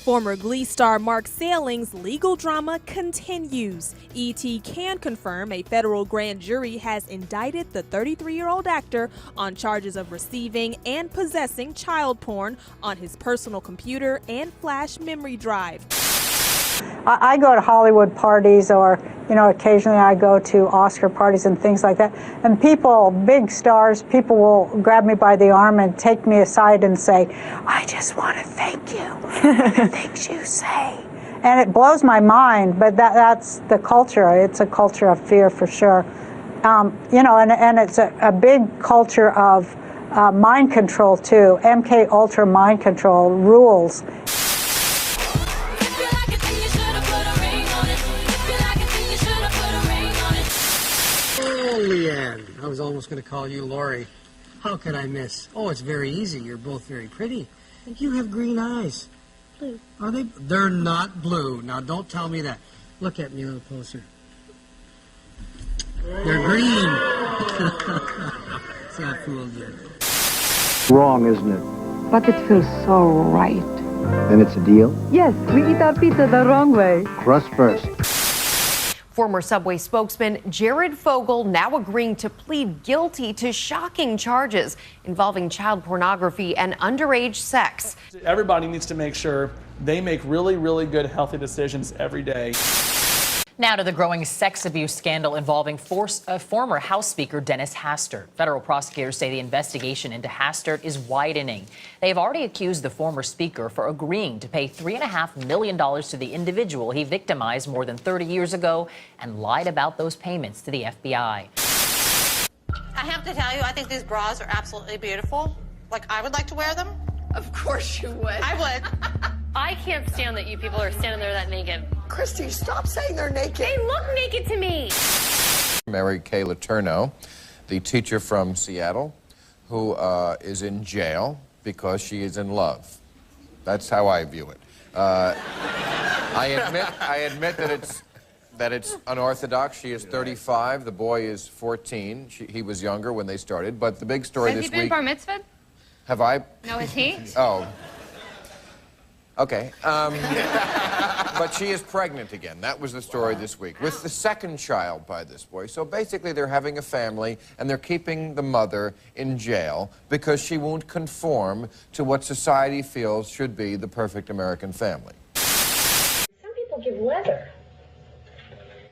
Former Glee star Mark Saling's legal drama continues. ET can confirm a federal grand jury has indicted the 33-year-old actor on charges of receiving and possessing child porn on his personal computer and flash memory drive. I go to Hollywood parties, or, occasionally I go to Oscar parties and things like that. And people, big stars, people will grab me by the arm and take me aside and say, "I just want to thank you for the things you say." And it blows my mind, but that's the culture. It's a culture of fear for sure. And it's a big culture of mind control too. MK Ultra mind control rules. Leanne, I was almost going to call you Lori. How could I miss? Oh, it's very easy. You're both very pretty. You have green eyes. Blue. Are they? They're not blue. Now, don't tell me that. Look at me a little closer. They're green. See, I fooled you. Wrong, isn't it? But it feels so right. Then it's a deal? Yes, we eat our pizza the wrong way. Crust first. Former Subway spokesman Jared Fogle now agreeing to plead guilty to shocking charges involving child pornography and underage sex. Everybody needs to make sure they make really, really good, healthy decisions every day. Now to the growing sex abuse scandal involving former House Speaker Dennis Hastert. Federal prosecutors say the investigation into Hastert is widening. They have already accused the former speaker for agreeing to pay $3.5 million to the individual he victimized more than 30 years ago and lied about those payments to the FBI. I have to tell you, I think these bras are absolutely beautiful. Like, I would like to wear them. Of course you would. I would. I can't stand that you people are standing there that naked. Christy, stop saying they're naked. They look naked to me. Mary Kay Letourneau, the teacher from Seattle, who is in jail because she is in love. That's how I view it. I admit that it's unorthodox. She is 35. The boy is 14. He was younger when they started. But the big story this week. Has he been bar mitzvahed? Have I? No, is he? Oh. Okay. But she is pregnant again. That was the story this week. With the second child by this boy. So basically they're having a family and they're keeping the mother in jail because she won't conform to what society feels should be the perfect American family. Some people give leather.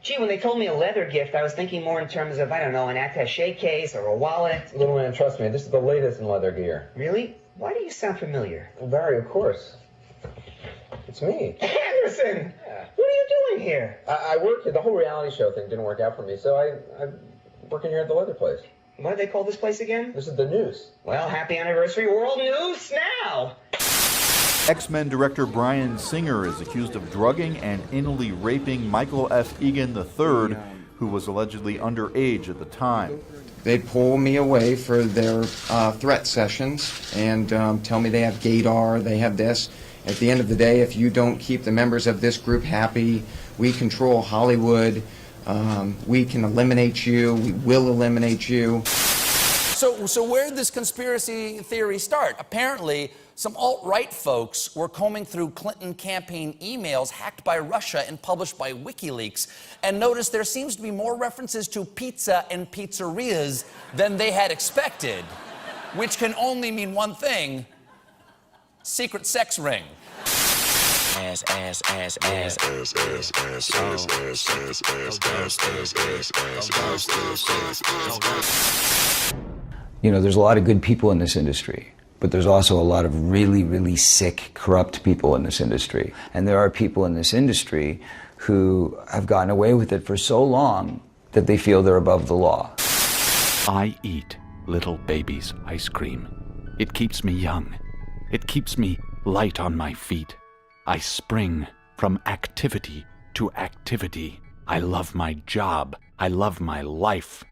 Gee, when they told me a leather gift, I was thinking more in terms of, I don't know, an attaché case or a wallet. Little man, trust me, this is the latest in leather gear. Really? Why do you sound familiar? Well, Barry, of course. It's me. Anderson! Yeah. What are you doing here? I work here. The whole reality show thing didn't work out for me, so I'm working here at the leather place. What do they call this place again? This is the Noose. Well, happy anniversary, World Noose now! X-Men director Bryan Singer is accused of drugging and anally raping Michael F. Egan III, who was allegedly underage at the time. They pull me away for their threat sessions and tell me they have gaydar, they have this. At the end of the day, if you don't keep the members of this group happy, we control Hollywood, we can eliminate you, we will eliminate you. So where did this conspiracy theory start? Apparently, some alt-right folks were combing through Clinton campaign emails hacked by Russia and published by WikiLeaks and noticed there seems to be more references to pizza and pizzerias than they had expected, which can only mean one thing: secret sex ring. Ass, ass, ass, ass, ass, ass, ass, ass, ass, ass, ass, ass. You know, there's a lot of good people in this industry, but there's also a lot of really, really sick, corrupt people in this industry. And there are people in this industry who have gotten away with it for so long that they feel they're above the law. I eat little baby's ice cream. It keeps me young. It keeps me light on my feet. I spring from activity to activity. I love my job. I love my life.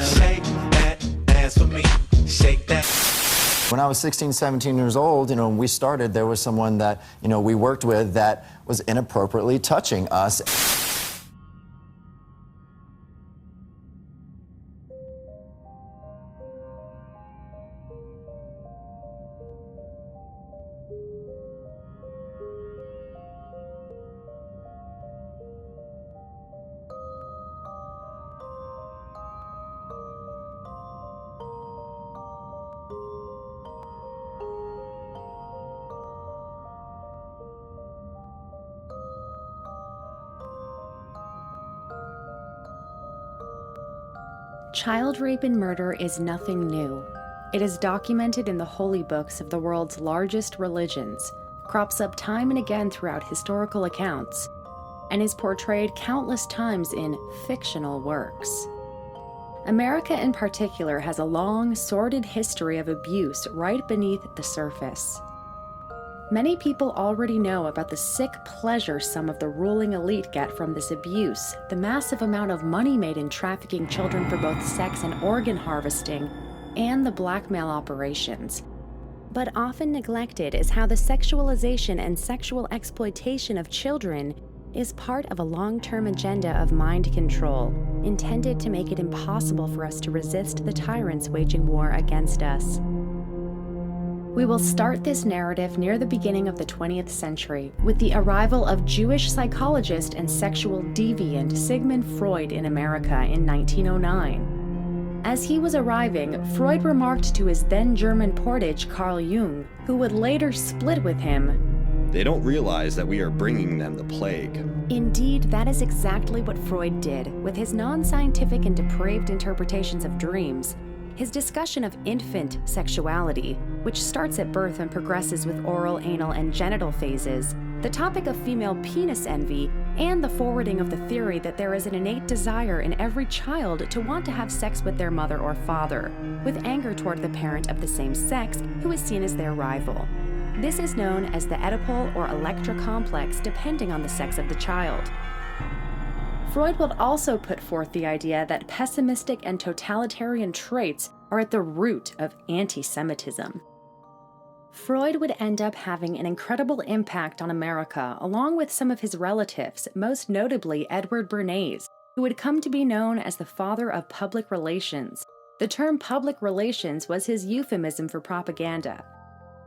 Shake that ass for me. Shake that. When I was 16, 17 years old, when we started, there was someone that, we worked with that was inappropriately touching us. Child rape and murder is nothing new. It is documented in the holy books of the world's largest religions, crops up time and again throughout historical accounts, and is portrayed countless times in fictional works. America in particular has a long, sordid history of abuse right beneath the surface. Many people already know about the sick pleasure some of the ruling elite get from this abuse, the massive amount of money made in trafficking children for both sex and organ harvesting, and the blackmail operations. But often neglected is how the sexualization and sexual exploitation of children is part of a long-term agenda of mind control, intended to make it impossible for us to resist the tyrants waging war against us. We will start this narrative near the beginning of the 20th century with the arrival of Jewish psychologist and sexual deviant Sigmund Freud in America in 1909. As he was arriving, Freud remarked to his then German portage Carl Jung, who would later split with him, "They don't realize that we are bringing them the plague." Indeed, that is exactly what Freud did with his non-scientific and depraved interpretations of dreams. His discussion of infant sexuality, which starts at birth and progresses with oral, anal, and genital phases, the topic of female penis envy, and the forwarding of the theory that there is an innate desire in every child to want to have sex with their mother or father, with anger toward the parent of the same sex who is seen as their rival. This is known as the Oedipal or Electra complex, depending on the sex of the child. Freud would also put forth the idea that pessimistic and totalitarian traits are at the root of anti-Semitism. Freud would end up having an incredible impact on America, along with some of his relatives, most notably Edward Bernays, who would come to be known as the father of public relations. The term public relations was his euphemism for propaganda.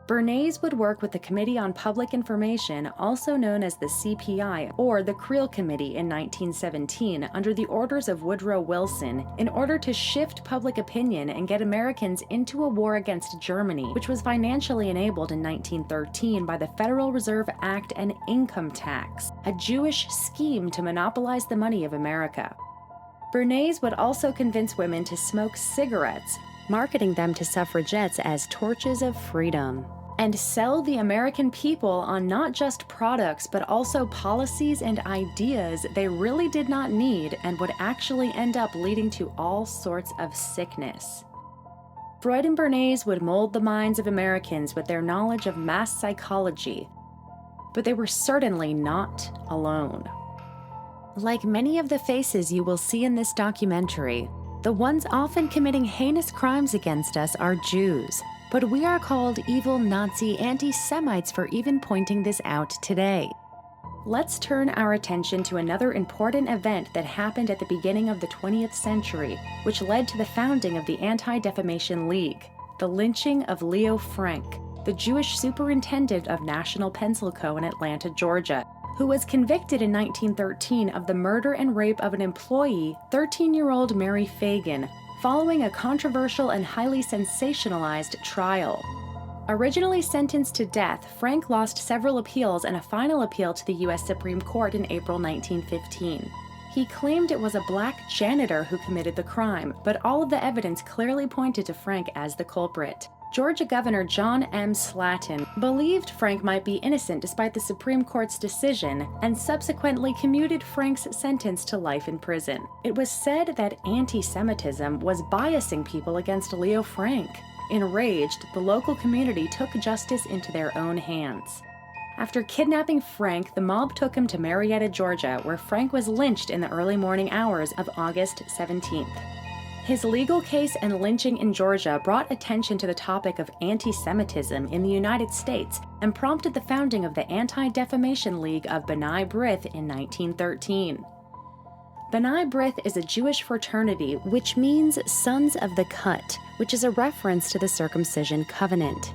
Bernays would work with the Committee on Public Information, also known as the CPI, or the Creel Committee in 1917, under the orders of Woodrow Wilson, in order to shift public opinion and get Americans into a war against Germany, which was financially enabled in 1913 by the Federal Reserve Act and income tax, a Jewish scheme to monopolize the money of America. Bernays would also convince women to smoke cigarettes, marketing them to suffragettes as torches of freedom, and sell the American people on not just products but also policies and ideas they really did not need and would actually end up leading to all sorts of sickness. Freud and Bernays would mold the minds of Americans with their knowledge of mass psychology, but they were certainly not alone. Like many of the faces you will see in this documentary, the ones often committing heinous crimes against us are Jews, but we are called evil Nazi anti-Semites for even pointing this out today. Let's turn our attention to another important event that happened at the beginning of the 20th century, which led to the founding of the Anti-Defamation League, the lynching of Leo Frank, the Jewish superintendent of National Pencil Co. in Atlanta, Georgia, who was convicted in 1913 of the murder and rape of an employee, 13-year-old Mary Fagan, following a controversial and highly sensationalized trial. Originally sentenced to death, Frank lost several appeals and a final appeal to the U.S. Supreme Court in April 1915. He claimed it was a black janitor who committed the crime, but all of the evidence clearly pointed to Frank as the culprit. Georgia Governor John M. Slatton believed Frank might be innocent despite the Supreme Court's decision and subsequently commuted Frank's sentence to life in prison. It was said that anti-Semitism was biasing people against Leo Frank. Enraged, the local community took justice into their own hands. After kidnapping Frank, the mob took him to Marietta, Georgia, where Frank was lynched in the early morning hours of August 17th. His legal case and lynching in Georgia brought attention to the topic of anti-Semitism in the United States and prompted the founding of the Anti-Defamation League of B'nai B'rith in 1913. B'nai B'rith is a Jewish fraternity which means Sons of the Cut, which is a reference to the circumcision covenant.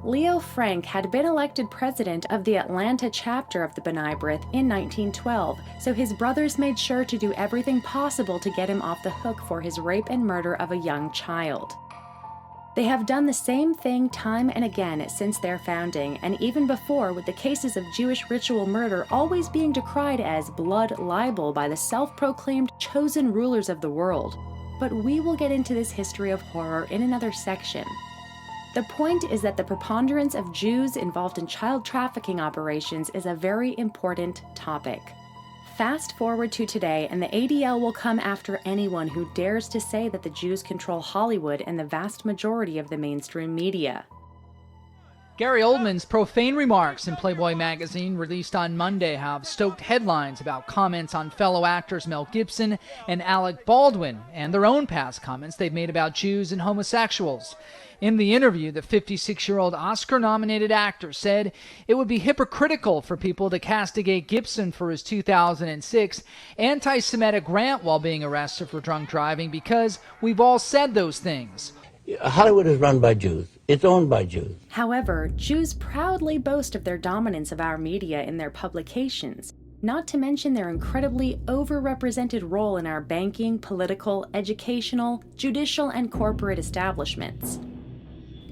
Leo Frank had been elected president of the Atlanta chapter of the B'nai B'rith in 1912, so his brothers made sure to do everything possible to get him off the hook for his rape and murder of a young child. They have done the same thing time and again since their founding, and even before, with the cases of Jewish ritual murder always being decried as blood libel by the self-proclaimed chosen rulers of the world. but we will get into this history of horror in another section. The point is that the preponderance of Jews involved in child trafficking operations is a very important topic. Fast forward to today, and the ADL will come after anyone who dares to say that the Jews control Hollywood and the vast majority of the mainstream media. Gary Oldman's profane remarks in Playboy magazine, released on Monday, have stoked headlines about comments on fellow actors Mel Gibson and Alec Baldwin and their own past comments they've made about Jews and homosexuals. In the interview, the 56-year-old Oscar-nominated actor said it would be hypocritical for people to castigate Gibson for his 2006 anti-Semitic rant while being arrested for drunk driving because we've all said those things. Hollywood is run by Jews. It's owned by Jews. However, Jews proudly boast of their dominance of our media in their publications, not to mention their incredibly overrepresented role in our banking, political, educational, judicial, and corporate establishments.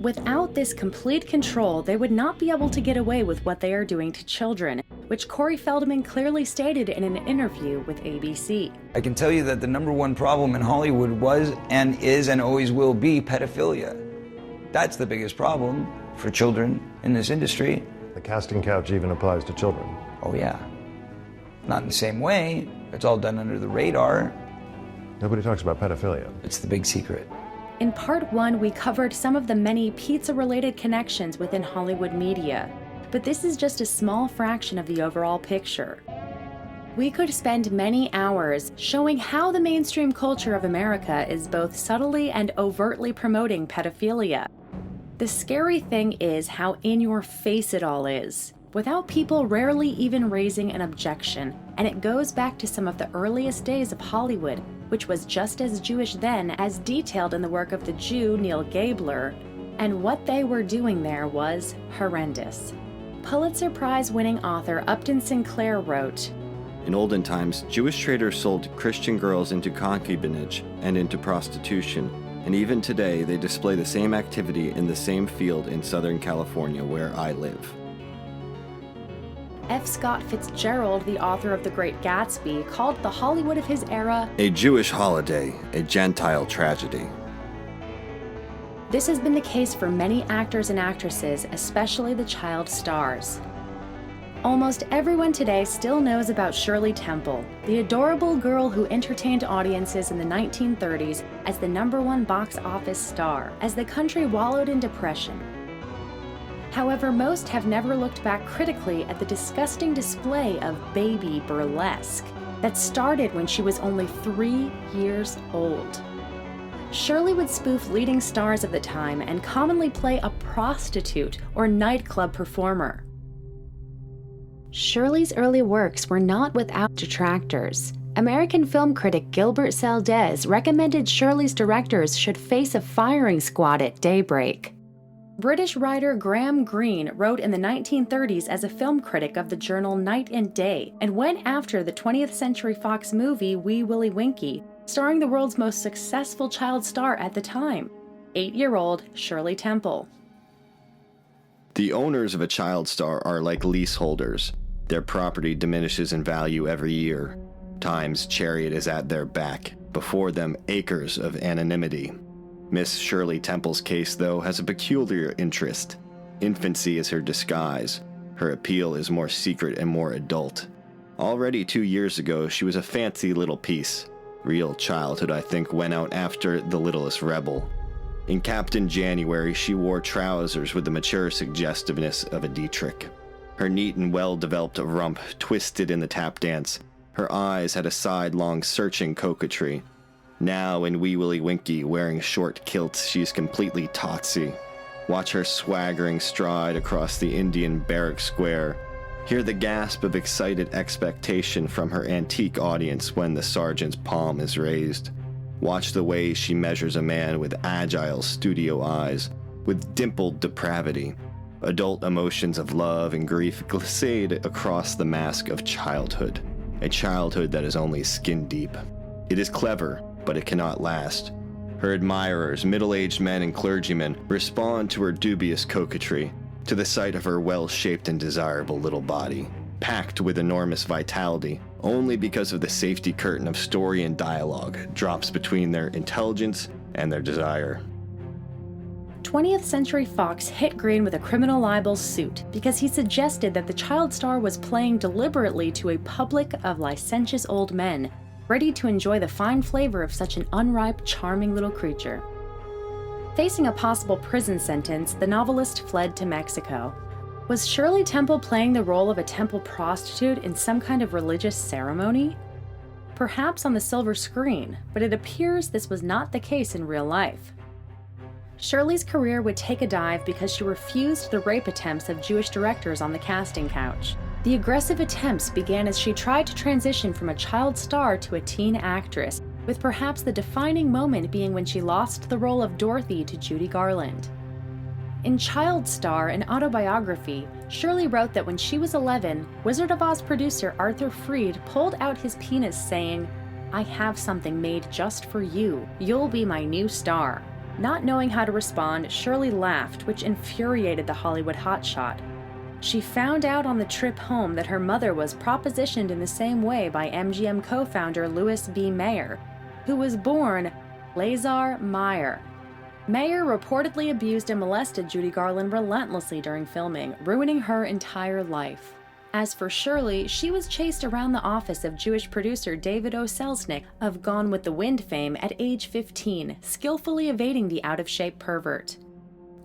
Without this complete control, they would not be able to get away with what they are doing to children, which Corey Feldman clearly stated in an interview with ABC. I can tell you that the number one problem in Hollywood was and is and always will be pedophilia. That's the biggest problem for children in this industry. The casting couch even applies to children. Oh yeah. Not in the same way. It's all done under the radar. Nobody talks about pedophilia. It's the big secret. In part 1, we covered some of the many pizza-related connections within Hollywood media, but this is just a small fraction of the overall picture. We could spend many hours showing how the mainstream culture of America is both subtly and overtly promoting pedophilia. The scary thing is how in your face it all is, without people rarely even raising an objection, and it goes back to some of the earliest days of Hollywood, which was just as Jewish then as detailed in the work of the Jew Neil Gabler, and what they were doing there was horrendous. Pulitzer Prize-winning author Upton Sinclair wrote, In olden times, Jewish traders sold Christian girls into concubinage and into prostitution, and even today they display the same activity in the same field in Southern California where I live. F. Scott Fitzgerald, the author of The Great Gatsby, called the Hollywood of his era A Jewish holiday, a Gentile tragedy. This has been the case for many actors and actresses, especially the child stars. Almost everyone today still knows about Shirley Temple, the adorable girl who entertained audiences in the 1930s as the #1 box office star, as the country wallowed in depression. However, most have never looked back critically at the disgusting display of baby burlesque that started when she was only 3 years old. Shirley would spoof leading stars of the time and commonly play a prostitute or nightclub performer. Shirley's early works were not without detractors. American film critic Gilbert Seldes recommended Shirley's directors should face a firing squad at daybreak. British writer Graham Greene wrote in the 1930s as a film critic of the journal Night and Day and went after the 20th Century Fox movie Wee Willie Winkie, starring the world's most successful child star at the time, 8-year-old Shirley Temple. The owners of a child star are like leaseholders. Their property diminishes in value every year. Time's chariot is at their back, before them acres of anonymity. Miss Shirley Temple's case, though, has a peculiar interest. Infancy is her disguise. Her appeal is more secret and more adult. Already 2 years ago, she was a fancy little piece. Real childhood, I think, went out after the littlest rebel. In Captain January, she wore trousers with the mature suggestiveness of a Dietrich. Her neat and well-developed rump twisted in the tap dance. Her eyes had a sidelong, searching coquetry. Now in Wee Willie Winkie, wearing short kilts, she's completely totsy. Watch her swaggering stride across the Indian barrack square. Hear the gasp of excited expectation from her antique audience when the sergeant's palm is raised. Watch the way she measures a man with agile studio eyes, with dimpled depravity. Adult emotions of love and grief glissade across the mask of childhood. A childhood that is only skin deep. It is clever, but it cannot last. Her admirers, middle-aged men and clergymen, respond to her dubious coquetry, to the sight of her well-shaped and desirable little body. packed with enormous vitality, only because of the safety curtain of story and dialogue drops between their intelligence and their desire. 20th Century Fox hit Green with a criminal libel suit because he suggested that the child star was playing deliberately to a public of licentious old men, ready to enjoy the fine flavor of such an unripe, charming little creature. Facing a possible prison sentence, the novelist fled to Mexico. Was Shirley Temple playing the role of a temple prostitute in some kind of religious ceremony? Perhaps on the silver screen, but it appears this was not the case in real life. Shirley's career would take a dive because she refused the rape attempts of Jewish directors on the casting couch. The aggressive attempts began as she tried to transition from a child star to a teen actress, with perhaps the defining moment being when she lost the role of Dorothy to Judy Garland. In Child Star, an autobiography, Shirley wrote that when she was 11, Wizard of Oz producer Arthur Freed pulled out his penis saying, "I have something made just for you. You'll be my new star." Not knowing how to respond, Shirley laughed, which infuriated the Hollywood hotshot. She found out on the trip home that her mother was propositioned in the same way by MGM co-founder Louis B. Mayer, who was born Lazar Meyer. Mayer reportedly abused and molested Judy Garland relentlessly during filming, ruining her entire life. As for Shirley, she was chased around the office of Jewish producer David O. Selznick of Gone with the Wind fame at age 15, skillfully evading the out-of-shape pervert.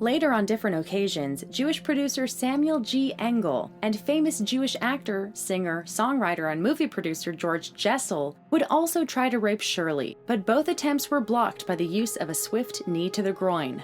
Later on different occasions, Jewish producer Samuel G. Engel and famous Jewish actor, singer, songwriter, and movie producer George Jessel would also try to rape Shirley, but both attempts were blocked by the use of a swift knee to the groin.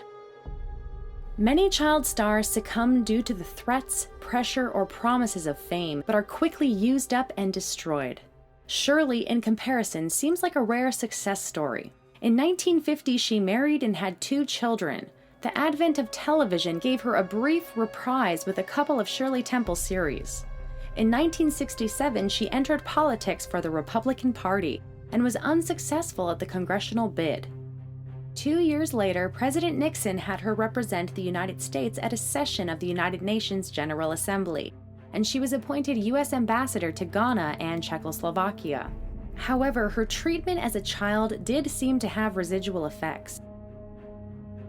Many child stars succumb due to the threats, pressure, or promises of fame, but are quickly used up and destroyed. Shirley, in comparison, seems like a rare success story. In 1950, she married and had 2 children. The advent of television gave her a brief reprise with a couple of Shirley Temple series. In 1967, she entered politics for the Republican Party and was unsuccessful at the congressional bid. 2 years later, President Nixon had her represent the United States at a session of the United Nations General Assembly, and she was appointed U.S. ambassador to Ghana and Czechoslovakia. However, her treatment as a child did seem to have residual effects.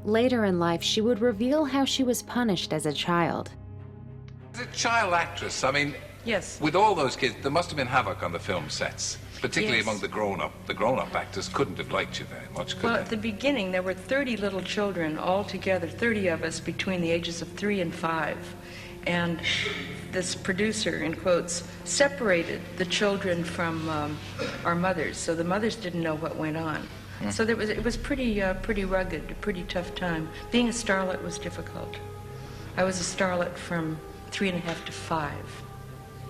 Later in life, she would reveal how she was punished as a child. As a child actress, I mean, yes, with all those kids, there must have been havoc on the film sets. Particularly Yes. among the grown-up actors couldn't have liked you very much, could Well, they? at the beginning, there were 30 little children all together, 30 of us between the ages of 3 and 5. And this producer, in quotes, separated the children from our mothers, so the mothers didn't know what went on. So it was pretty rugged, a pretty tough time. Being a starlet was difficult. I was a starlet from 3 and a half to 5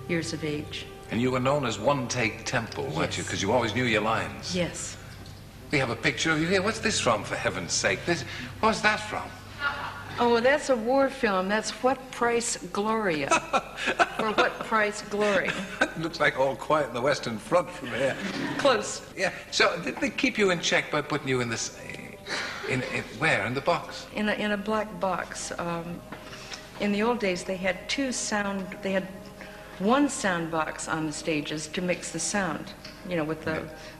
years of age. And you were known as One-Take Temple, weren't you? Because you always knew your lines. Yes. We have a picture of you here. What's this from, for heaven's sake? What's that from? Oh, well, that's a war film. That's What Price Gloria? For What Price Glory? It looks like All Quiet on the Western Front from here. Close. Yeah. So did they keep you in check by putting you in this... where? In the box? In a black box. In the old days, they had one sound box on the stages to mix the sound. You know,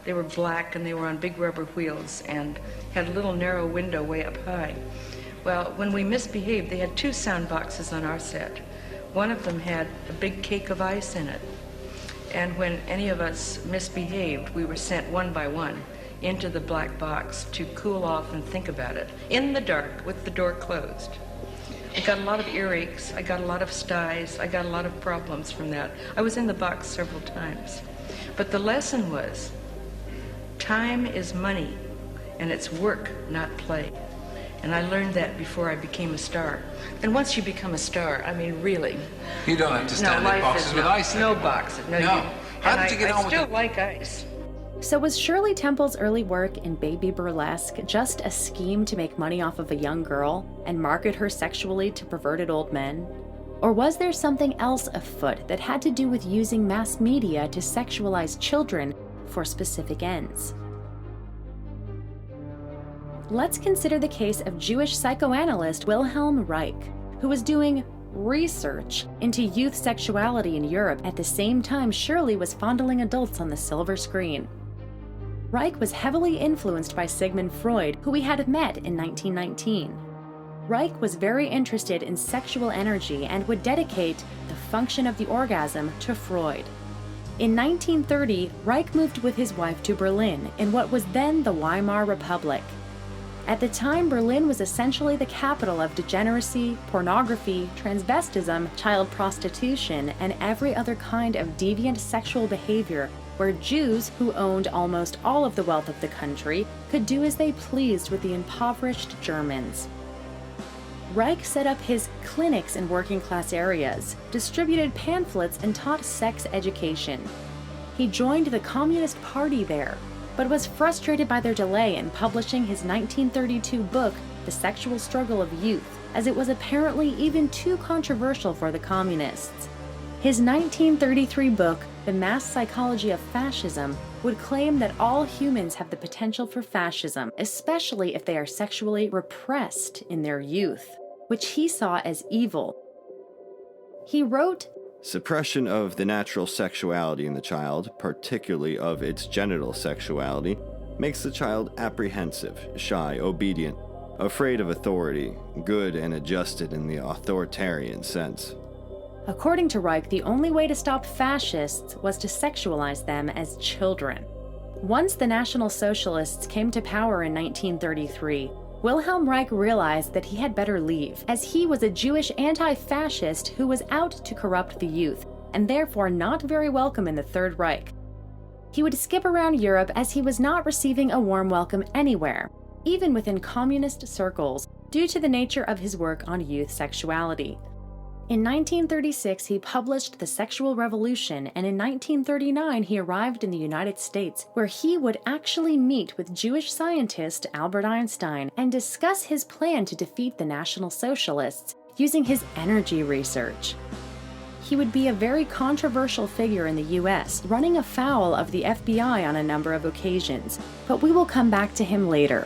they were black and they were on big rubber wheels and had a little narrow window way up high. Well, when we misbehaved, they had 2 sound boxes on our set. One of them had a big cake of ice in it. And when any of us misbehaved, we were sent one by one into the black box to cool off and think about it, in the dark, with the door closed. I got a lot of earaches, I got a lot of styes, I got a lot of problems from that. I was in the box several times. But the lesson was, time is money, and it's work, not play. And I learned that before I became a star. And once you become a star, I mean, really. You don't have to stand in boxes with ice No anymore. boxes. No. How did you get on with it? I still like ice. So was Shirley Temple's early work in baby burlesque just a scheme to make money off of a young girl and market her sexually to perverted old men? Or was there something else afoot that had to do with using mass media to sexualize children for specific ends? Let's consider the case of Jewish psychoanalyst Wilhelm Reich, who was doing research into youth sexuality in Europe at the same time Shirley was fondling adults on the silver screen. Reich was heavily influenced by Sigmund Freud, who he had met in 1919. Reich was very interested in sexual energy and would dedicate the function of the orgasm to Freud. In 1930, Reich moved with his wife to Berlin in what was then the Weimar Republic. At the time, Berlin was essentially the capital of degeneracy, pornography, transvestism, child prostitution, and every other kind of deviant sexual behavior, where Jews, who owned almost all of the wealth of the country, could do as they pleased with the impoverished Germans. Reich set up his clinics in working-class areas, distributed pamphlets, and taught sex education. He joined the Communist Party there, but was frustrated by their delay in publishing his 1932 book, The Sexual Struggle of Youth, as it was apparently even too controversial for the communists. His 1933 book, The Mass Psychology of Fascism, would claim that all humans have the potential for fascism, especially if they are sexually repressed in their youth, which he saw as evil. He wrote, Suppression of the natural sexuality in the child, particularly of its genital sexuality, makes the child apprehensive, shy, obedient, afraid of authority, good and adjusted in the authoritarian sense. According to Reich, the only way to stop fascists was to sexualize them as children. Once the National Socialists came to power in 1933, Wilhelm Reich realized that he had better leave, as he was a Jewish anti-fascist who was out to corrupt the youth, and therefore not very welcome in the Third Reich. He would skip around Europe as he was not receiving a warm welcome anywhere, even within communist circles, due to the nature of his work on youth sexuality. In 1936, he published The Sexual Revolution, and in 1939 he arrived in the United States, where he would actually meet with Jewish scientist Albert Einstein and discuss his plan to defeat the National Socialists using his energy research. He would be a very controversial figure in the US, running afoul of the FBI on a number of occasions, but we will come back to him later.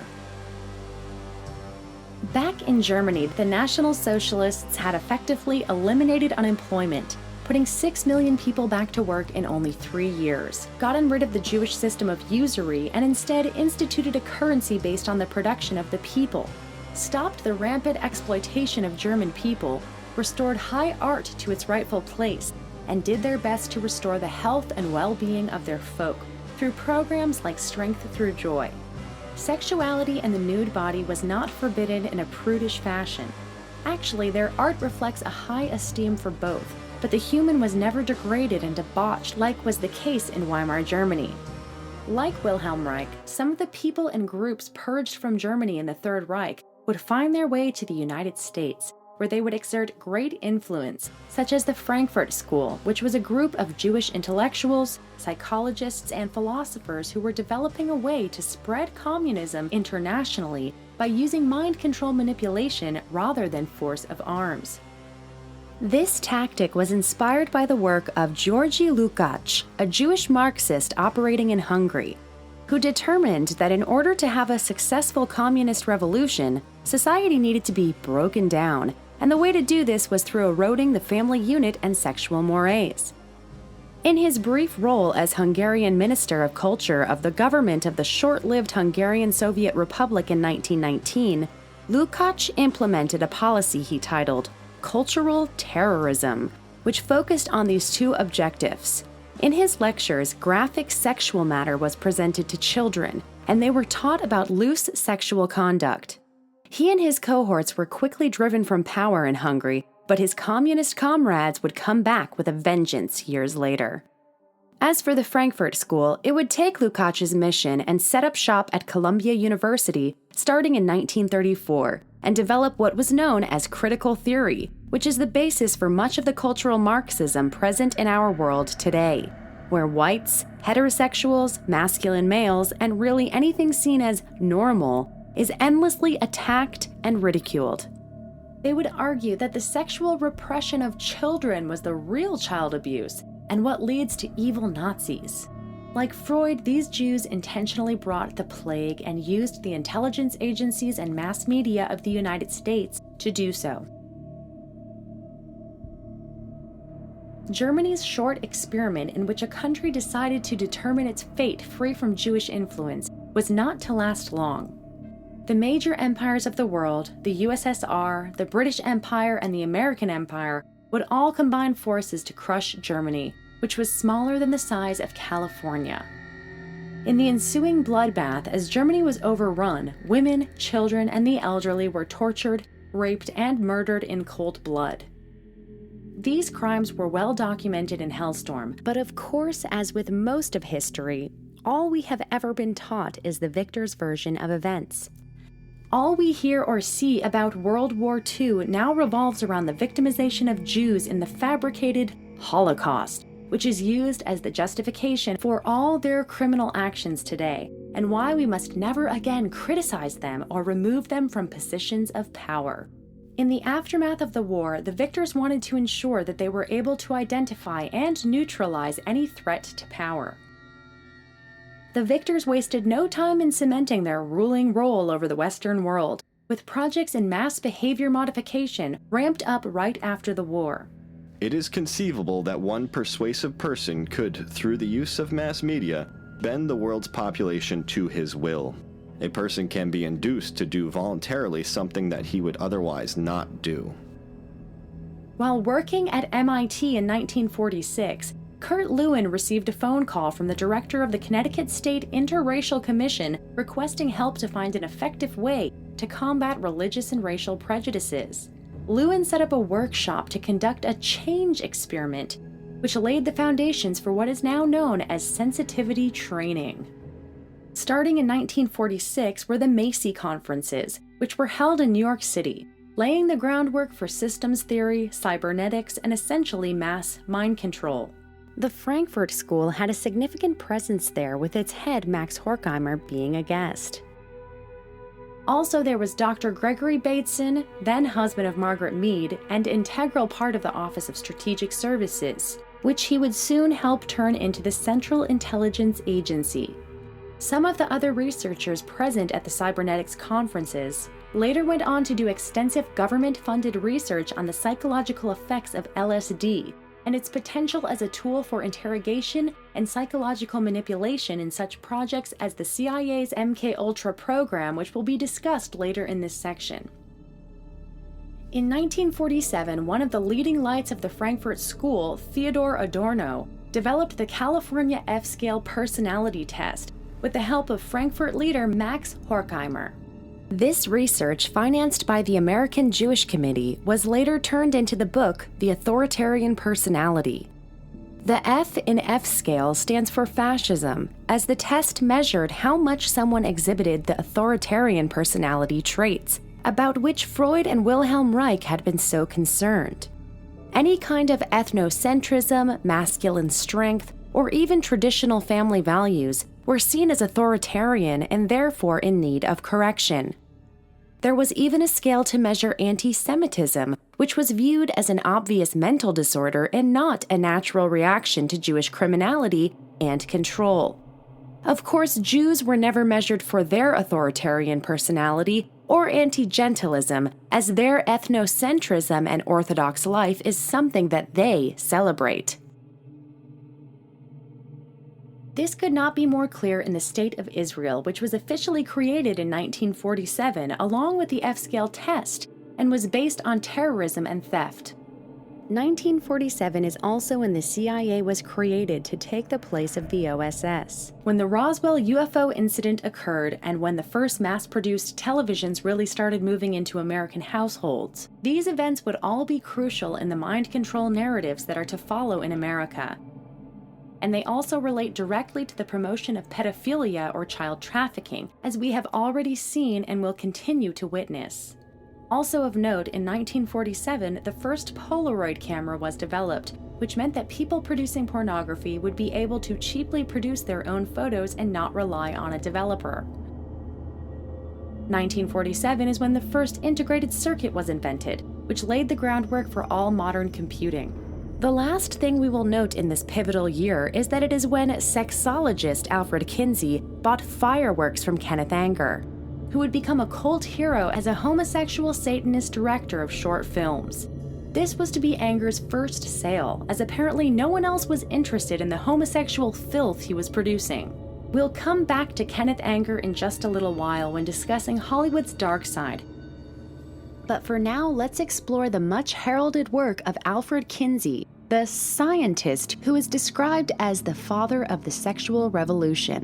Back in Germany, the National Socialists had effectively eliminated unemployment, putting 6 million people back to work in only 3 years, gotten rid of the Jewish system of usury, and instead instituted a currency based on the production of the people, stopped the rampant exploitation of German people, restored high art to its rightful place, and did their best to restore the health and well-being of their folk through programs like Strength Through Joy. Sexuality and the nude body was not forbidden in a prudish fashion. Actually, their art reflects a high esteem for both, but the human was never degraded and debauched like was the case in Weimar Germany. Like Wilhelm Reich, some of the people and groups purged from Germany in the Third Reich would find their way to the United States, where they would exert great influence, such as the Frankfurt School, which was a group of Jewish intellectuals, psychologists, and philosophers who were developing a way to spread communism internationally by using mind control manipulation rather than force of arms. This tactic was inspired by the work of Georgy Lukács, a Jewish Marxist operating in Hungary, who determined that in order to have a successful communist revolution, society needed to be broken down, and the way to do this was through eroding the family unit and sexual mores. In his brief role as Hungarian Minister of Culture of the government of the short-lived Hungarian Soviet Republic in 1919, Lukács implemented a policy he titled Cultural Terrorism, which focused on these two objectives. In his lectures, graphic sexual matter was presented to children, and they were taught about loose sexual conduct. He and his cohorts were quickly driven from power in Hungary, but his communist comrades would come back with a vengeance years later. As for the Frankfurt School, it would take Lukács' mission and set up shop at Columbia University starting in 1934 and develop what was known as critical theory, which is the basis for much of the cultural Marxism present in our world today, where whites, heterosexuals, masculine males, and really anything seen as normal is endlessly attacked and ridiculed. They would argue that the sexual repression of children was the real child abuse and what leads to evil Nazis. Like Freud, these Jews intentionally brought the plague and used the intelligence agencies and mass media of the United States to do so. Germany's short experiment in which a country decided to determine its fate free from Jewish influence was not to last long. The major empires of the world, the USSR, the British Empire, and the American Empire, would all combine forces to crush Germany, which was smaller than the size of California. In the ensuing bloodbath, as Germany was overrun, women, children, and the elderly were tortured, raped, and murdered in cold blood. These crimes were well documented in Hellstorm, but of course, as with most of history, all we have ever been taught is the victor's version of events. All we hear or see about World War II now revolves around the victimization of Jews in the fabricated Holocaust, which is used as the justification for all their criminal actions today, and why we must never again criticize them or remove them from positions of power. In the aftermath of the war, the victors wanted to ensure that they were able to identify and neutralize any threat to power. The victors wasted no time in cementing their ruling role over the Western world, with projects in mass behavior modification ramped up right after the war. It is conceivable that one persuasive person could, through the use of mass media, bend the world's population to his will. A person can be induced to do voluntarily something that he would otherwise not do. While working at MIT in 1946, Kurt Lewin received a phone call from the director of the Connecticut State Interracial Commission requesting help to find an effective way to combat religious and racial prejudices. Lewin set up a workshop to conduct a change experiment, which laid the foundations for what is now known as sensitivity training. Starting in 1946 were the Macy Conferences, which were held in New York City, laying the groundwork for systems theory, cybernetics, and essentially mass mind control. The Frankfurt School had a significant presence there, with its head Max Horkheimer being a guest. Also, there was Dr. Gregory Bateson, then husband of Margaret Mead, and integral part of the Office of Strategic Services, which he would soon help turn into the Central Intelligence Agency. Some of the other researchers present at the cybernetics conferences later went on to do extensive government-funded research on the psychological effects of LSD and its potential as a tool for interrogation and psychological manipulation in such projects as the CIA's MKUltra program, which will be discussed later in this section. In 1947, one of the leading lights of the Frankfurt School, Theodor Adorno, developed the California F-scale personality test with the help of Frankfurt leader Max Horkheimer. This research, financed by the American Jewish Committee, was later turned into the book The Authoritarian Personality. The F in F-scale stands for fascism, as the test measured how much someone exhibited the authoritarian personality traits, about which Freud and Wilhelm Reich had been so concerned. Any kind of ethnocentrism, masculine strength, or even traditional family values were seen as authoritarian and therefore in need of correction. There was even a scale to measure anti-Semitism, which was viewed as an obvious mental disorder and not a natural reaction to Jewish criminality and control. Of course, Jews were never measured for their authoritarian personality or anti-Gentilism, as their ethnocentrism and Orthodox life is something that they celebrate. This could not be more clear in the State of Israel, which was officially created in 1947 along with the F-scale test and was based on terrorism and theft. 1947 is also when the CIA was created to take the place of the OSS. When the Roswell UFO incident occurred and when the first mass-produced televisions really started moving into American households, these events would all be crucial in the mind control narratives that are to follow in America. And they also relate directly to the promotion of pedophilia or child trafficking, as we have already seen and will continue to witness. Also of note, in 1947, the first Polaroid camera was developed, which meant that people producing pornography would be able to cheaply produce their own photos and not rely on a developer. 1947 is when the first integrated circuit was invented, which laid the groundwork for all modern computing. The last thing we will note in this pivotal year is that it is when sexologist Alfred Kinsey bought fireworks from Kenneth Anger, who would become a cult hero as a homosexual Satanist director of short films. This was to be Anger's first sale, as apparently no one else was interested in the homosexual filth he was producing. We'll come back to Kenneth Anger in just a little while when discussing Hollywood's dark side. But for now, let's explore the much-heralded work of Alfred Kinsey, the scientist who is described as the father of the sexual revolution.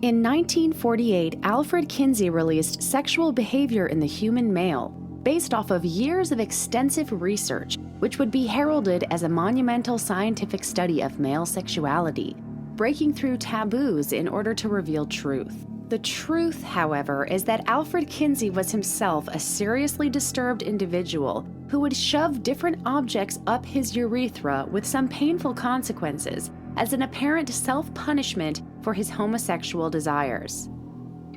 In 1948, Alfred Kinsey released Sexual Behavior in the Human Male, based off of years of extensive research, which would be heralded as a monumental scientific study of male sexuality, breaking through taboos in order to reveal truth. The truth, however, is that Alfred Kinsey was himself a seriously disturbed individual who would shove different objects up his urethra with some painful consequences as an apparent self-punishment for his homosexual desires.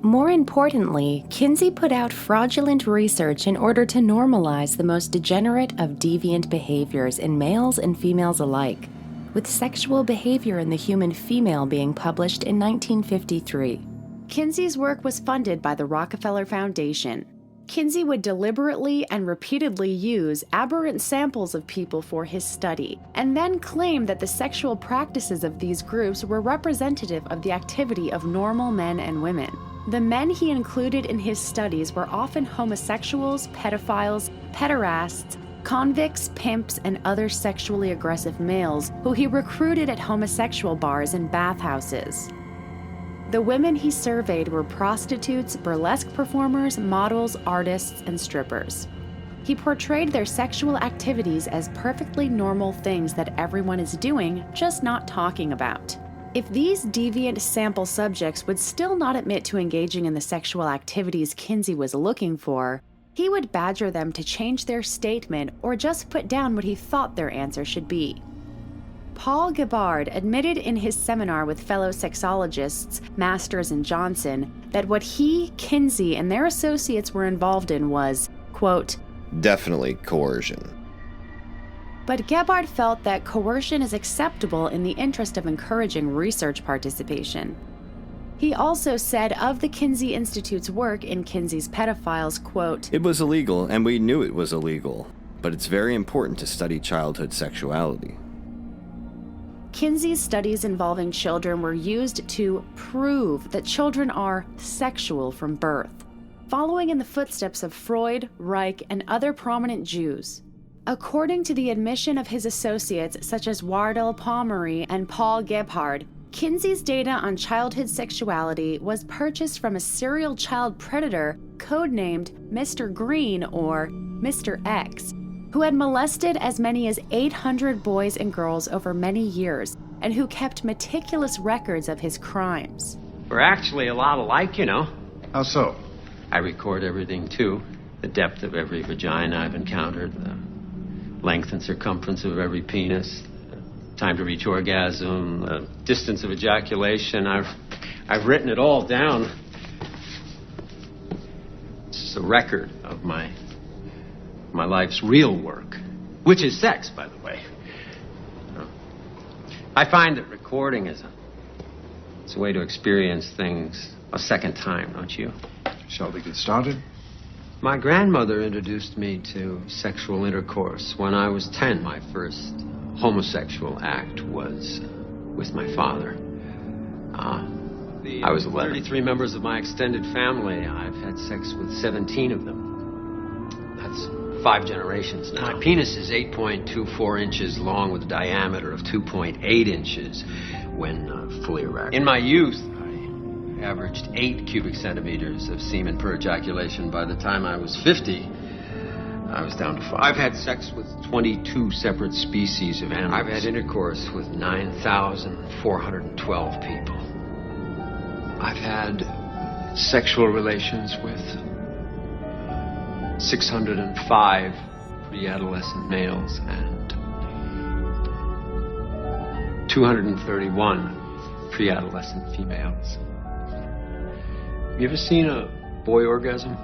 More importantly, Kinsey put out fraudulent research in order to normalize the most degenerate of deviant behaviors in males and females alike, with Sexual Behavior in the Human Female being published in 1953. Kinsey's work was funded by the Rockefeller Foundation. Kinsey would deliberately and repeatedly use aberrant samples of people for his study, and then claim that the sexual practices of these groups were representative of the activity of normal men and women. The men he included in his studies were often homosexuals, pedophiles, pederasts, convicts, pimps, and other sexually aggressive males who he recruited at homosexual bars and bathhouses. The women he surveyed were prostitutes, burlesque performers, models, artists, and strippers. He portrayed their sexual activities as perfectly normal things that everyone is doing, just not talking about. If these deviant sample subjects would still not admit to engaging in the sexual activities Kinsey was looking for, he would badger them to change their statement or just put down what he thought their answer should be. Paul Gebhard admitted in his seminar with fellow sexologists, Masters and Johnson, that what he, Kinsey, and their associates were involved in was, quote, definitely coercion. But Gebhard felt that coercion is acceptable in the interest of encouraging research participation. He also said of the Kinsey Institute's work in Kinsey's Pedophiles, quote, it was illegal, and we knew it was illegal, but it's very important to study childhood sexuality. Kinsey's studies involving children were used to prove that children are sexual from birth, following in the footsteps of Freud, Reich, and other prominent Jews. According to the admission of his associates such as Wardell Palmery and Paul Gebhard, Kinsey's data on childhood sexuality was purchased from a serial child predator codenamed Mr. Green or Mr. X, who had molested as many as 800 boys and girls over many years, and who kept meticulous records of his crimes. We're actually a lot alike, you know. How so? I record everything, too. The depth of every vagina I've encountered, the length and circumference of every penis, the time to reach orgasm, the distance of ejaculation. I've written it all down. It's a record of my life's real work, which is sex, by the way. I find that recording it's a way to experience things a second time, don't you? Shall we get started? My grandmother introduced me to sexual intercourse when I was 10. My first homosexual act was with my father. I was 11. 33 members of my extended family. I've had sex with 17 of them. That's 5 generations now. My penis is 8.24 inches long with a diameter of 2.8 inches when fully erect. In my youth, I averaged 8 cubic centimeters of semen per ejaculation. By the time I was 50, I was down to 5. I've had sex with 22 separate species of animals. I've had intercourse with 9,412 people. I've had sexual relations with 605 pre-adolescent males and 231 pre-adolescent females. You ever seen a boy orgasm?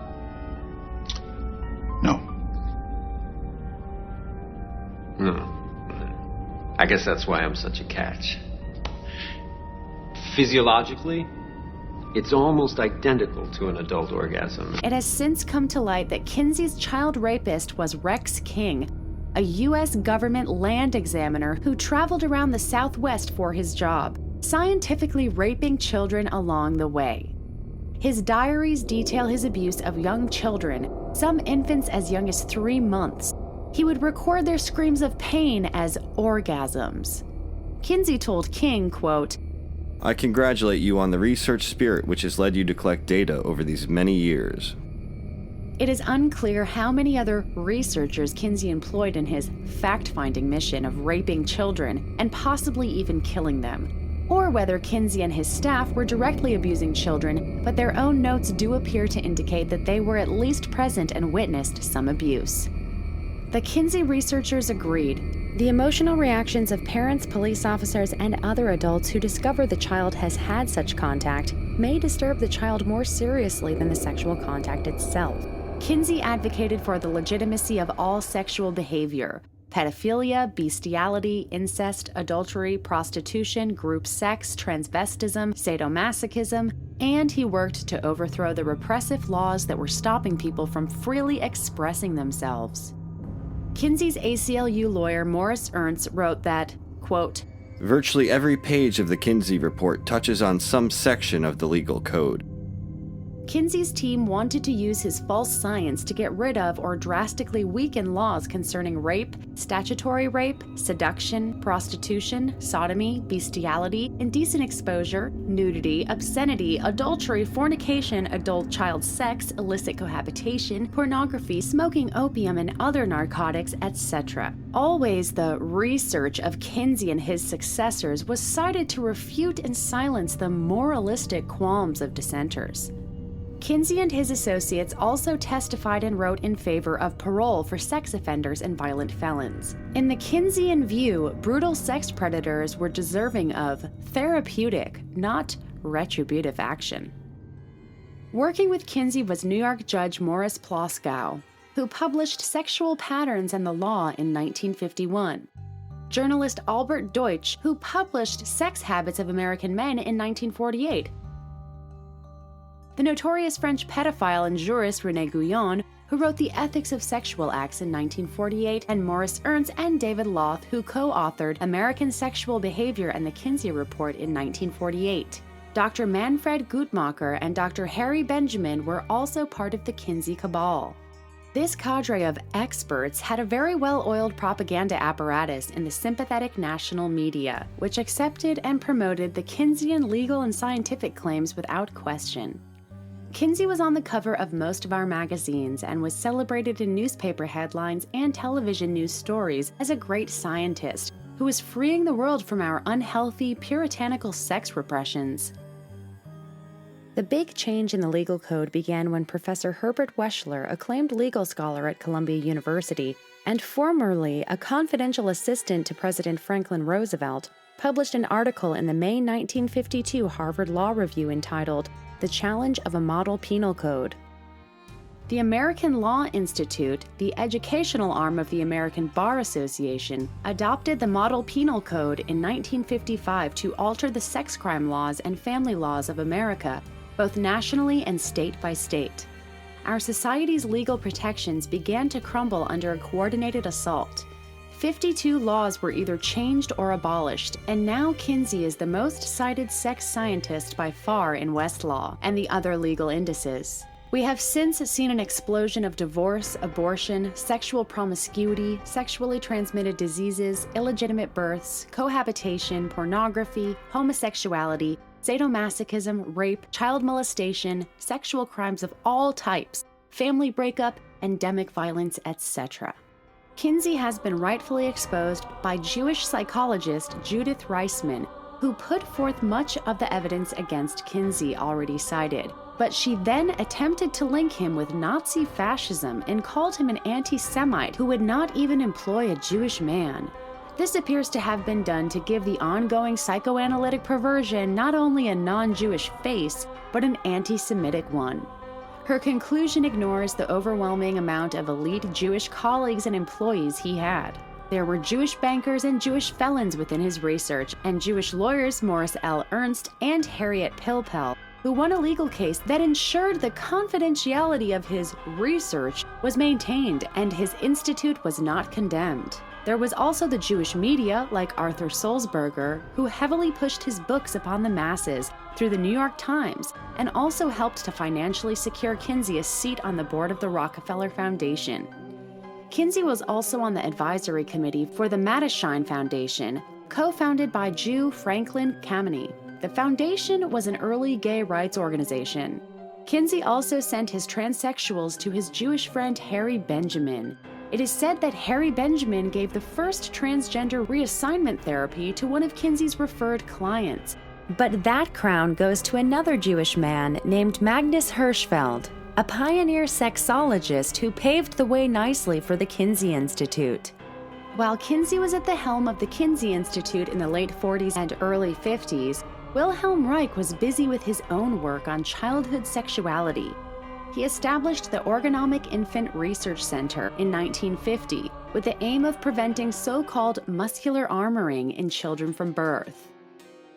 No. No. I guess that's why I'm such a catch. Physiologically, it's almost identical to an adult orgasm. It has since come to light that Kinsey's child rapist was Rex King, a U.S. government land examiner who traveled around the Southwest for his job, scientifically raping children along the way. His diaries detail his abuse of young children, some infants as young as 3 months. He would record their screams of pain as orgasms. Kinsey told King, quote, I congratulate you on the research spirit which has led you to collect data over these many years. It is unclear how many other researchers Kinsey employed in his fact-finding mission of raping children and possibly even killing them, or whether Kinsey and his staff were directly abusing children, but their own notes do appear to indicate that they were at least present and witnessed some abuse. The Kinsey researchers agreed. The emotional reactions of parents, police officers, and other adults who discover the child has had such contact may disturb the child more seriously than the sexual contact itself. Kinsey advocated for the legitimacy of all sexual behavior: pedophilia, bestiality, incest, adultery, prostitution, group sex, transvestism, sadomasochism, and he worked to overthrow the repressive laws that were stopping people from freely expressing themselves. Kinsey's ACLU lawyer Morris Ernst wrote that, quote, Virtually every page of the Kinsey report touches on some section of the legal code. Kinsey's team wanted to use his false science to get rid of or drastically weaken laws concerning rape, statutory rape, seduction, prostitution, sodomy, bestiality, indecent exposure, nudity, obscenity, adultery, fornication, adult child sex, illicit cohabitation, pornography, smoking opium and other narcotics, etc. Always the research of Kinsey and his successors was cited to refute and silence the moralistic qualms of dissenters. Kinsey and his associates also testified and wrote in favor of parole for sex offenders and violent felons. In the Kinseyan view, brutal sex predators were deserving of therapeutic, not retributive action. Working with Kinsey was New York Judge Morris Ploskow, who published Sexual Patterns and the Law in 1951. Journalist Albert Deutsch, who published Sex Habits of American Men in 1948. The notorious French pedophile and jurist René Guyon, who wrote The Ethics of Sexual Acts in 1948, and Morris Ernst and David Loth, who co-authored American Sexual Behavior and the Kinsey Report in 1948. Dr. Manfred Guttmacher and Dr. Harry Benjamin were also part of the Kinsey cabal. This cadre of experts had a very well-oiled propaganda apparatus in the sympathetic national media, which accepted and promoted the Kinseyan legal and scientific claims without question. Kinsey was on the cover of most of our magazines and was celebrated in newspaper headlines and television news stories as a great scientist who was freeing the world from our unhealthy, puritanical sex repressions. The big change in the legal code began when Professor Herbert Weschler, acclaimed legal scholar at Columbia University and formerly a confidential assistant to President Franklin Roosevelt, published an article in the May 1952 Harvard Law Review entitled The Challenge of a Model Penal Code. The American Law Institute, the educational arm of the American Bar Association, adopted the Model Penal Code in 1955 to alter the sex crime laws and family laws of America, both nationally and state by state. Our society's legal protections began to crumble under a coordinated assault. 52 laws were either changed or abolished, and now Kinsey is the most cited sex scientist by far in Westlaw and the other legal indices. We have since seen an explosion of divorce, abortion, sexual promiscuity, sexually transmitted diseases, illegitimate births, cohabitation, pornography, homosexuality, sadomasochism, rape, child molestation, sexual crimes of all types, family breakup, endemic violence, etc. Kinsey has been rightfully exposed by Jewish psychologist Judith Reisman, who put forth much of the evidence against Kinsey already cited, but she then attempted to link him with Nazi fascism and called him an anti-Semite who would not even employ a Jewish man. This appears to have been done to give the ongoing psychoanalytic perversion not only a non-Jewish face, but an anti-Semitic one. Her conclusion ignores the overwhelming amount of elite Jewish colleagues and employees he had. There were Jewish bankers and Jewish felons within his research, and Jewish lawyers Morris L. Ernst and Harriet Pilpel who won a legal case that ensured the confidentiality of his research was maintained and his institute was not condemned. There was also the Jewish media, like Arthur Sulzberger, who heavily pushed his books upon the masses through the New York Times and also helped to financially secure Kinsey a seat on the board of the Rockefeller Foundation. Kinsey was also on the advisory committee for the Mattachine Foundation, co-founded by Jew Franklin Kameny. The foundation was an early gay rights organization. Kinsey also sent his transsexuals to his Jewish friend Harry Benjamin. It is said that Harry Benjamin gave the first transgender reassignment therapy to one of Kinsey's referred clients. But that crown goes to another Jewish man named Magnus Hirschfeld, a pioneer sexologist who paved the way nicely for the Kinsey Institute. While Kinsey was at the helm of the Kinsey Institute in the late 40s and early 50s, Wilhelm Reich was busy with his own work on childhood sexuality. He established the Orgonomic Infant Research Center in 1950 with the aim of preventing so-called muscular armoring in children from birth.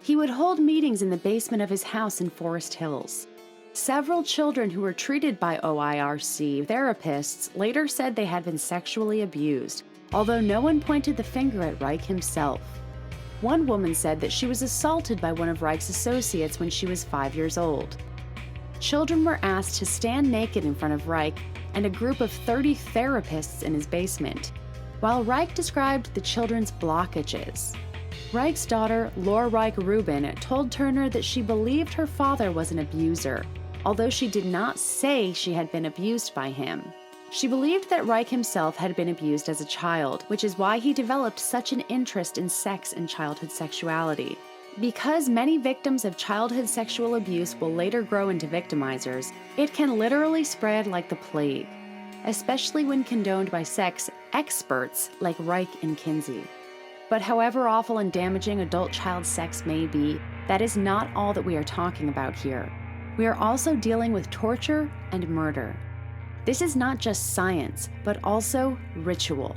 He would hold meetings in the basement of his house in Forest Hills. Several children who were treated by OIRC therapists later said they had been sexually abused, although no one pointed the finger at Reich himself. One woman said that she was assaulted by one of Reich's associates when she was 5 years old. Children were asked to stand naked in front of Reich and a group of 30 therapists in his basement, while Reich described the children's blockages. Reich's daughter, Laura Reich Rubin, told Turner that she believed her father was an abuser, although she did not say she had been abused by him. She believed that Reich himself had been abused as a child, which is why he developed such an interest in sex and childhood sexuality. Because many victims of childhood sexual abuse will later grow into victimizers, it can literally spread like the plague, especially when condoned by sex experts like Reich and Kinsey. But however awful and damaging adult-child sex may be, that is not all that we are talking about here. We are also dealing with torture and murder. This is not just science, but also ritual.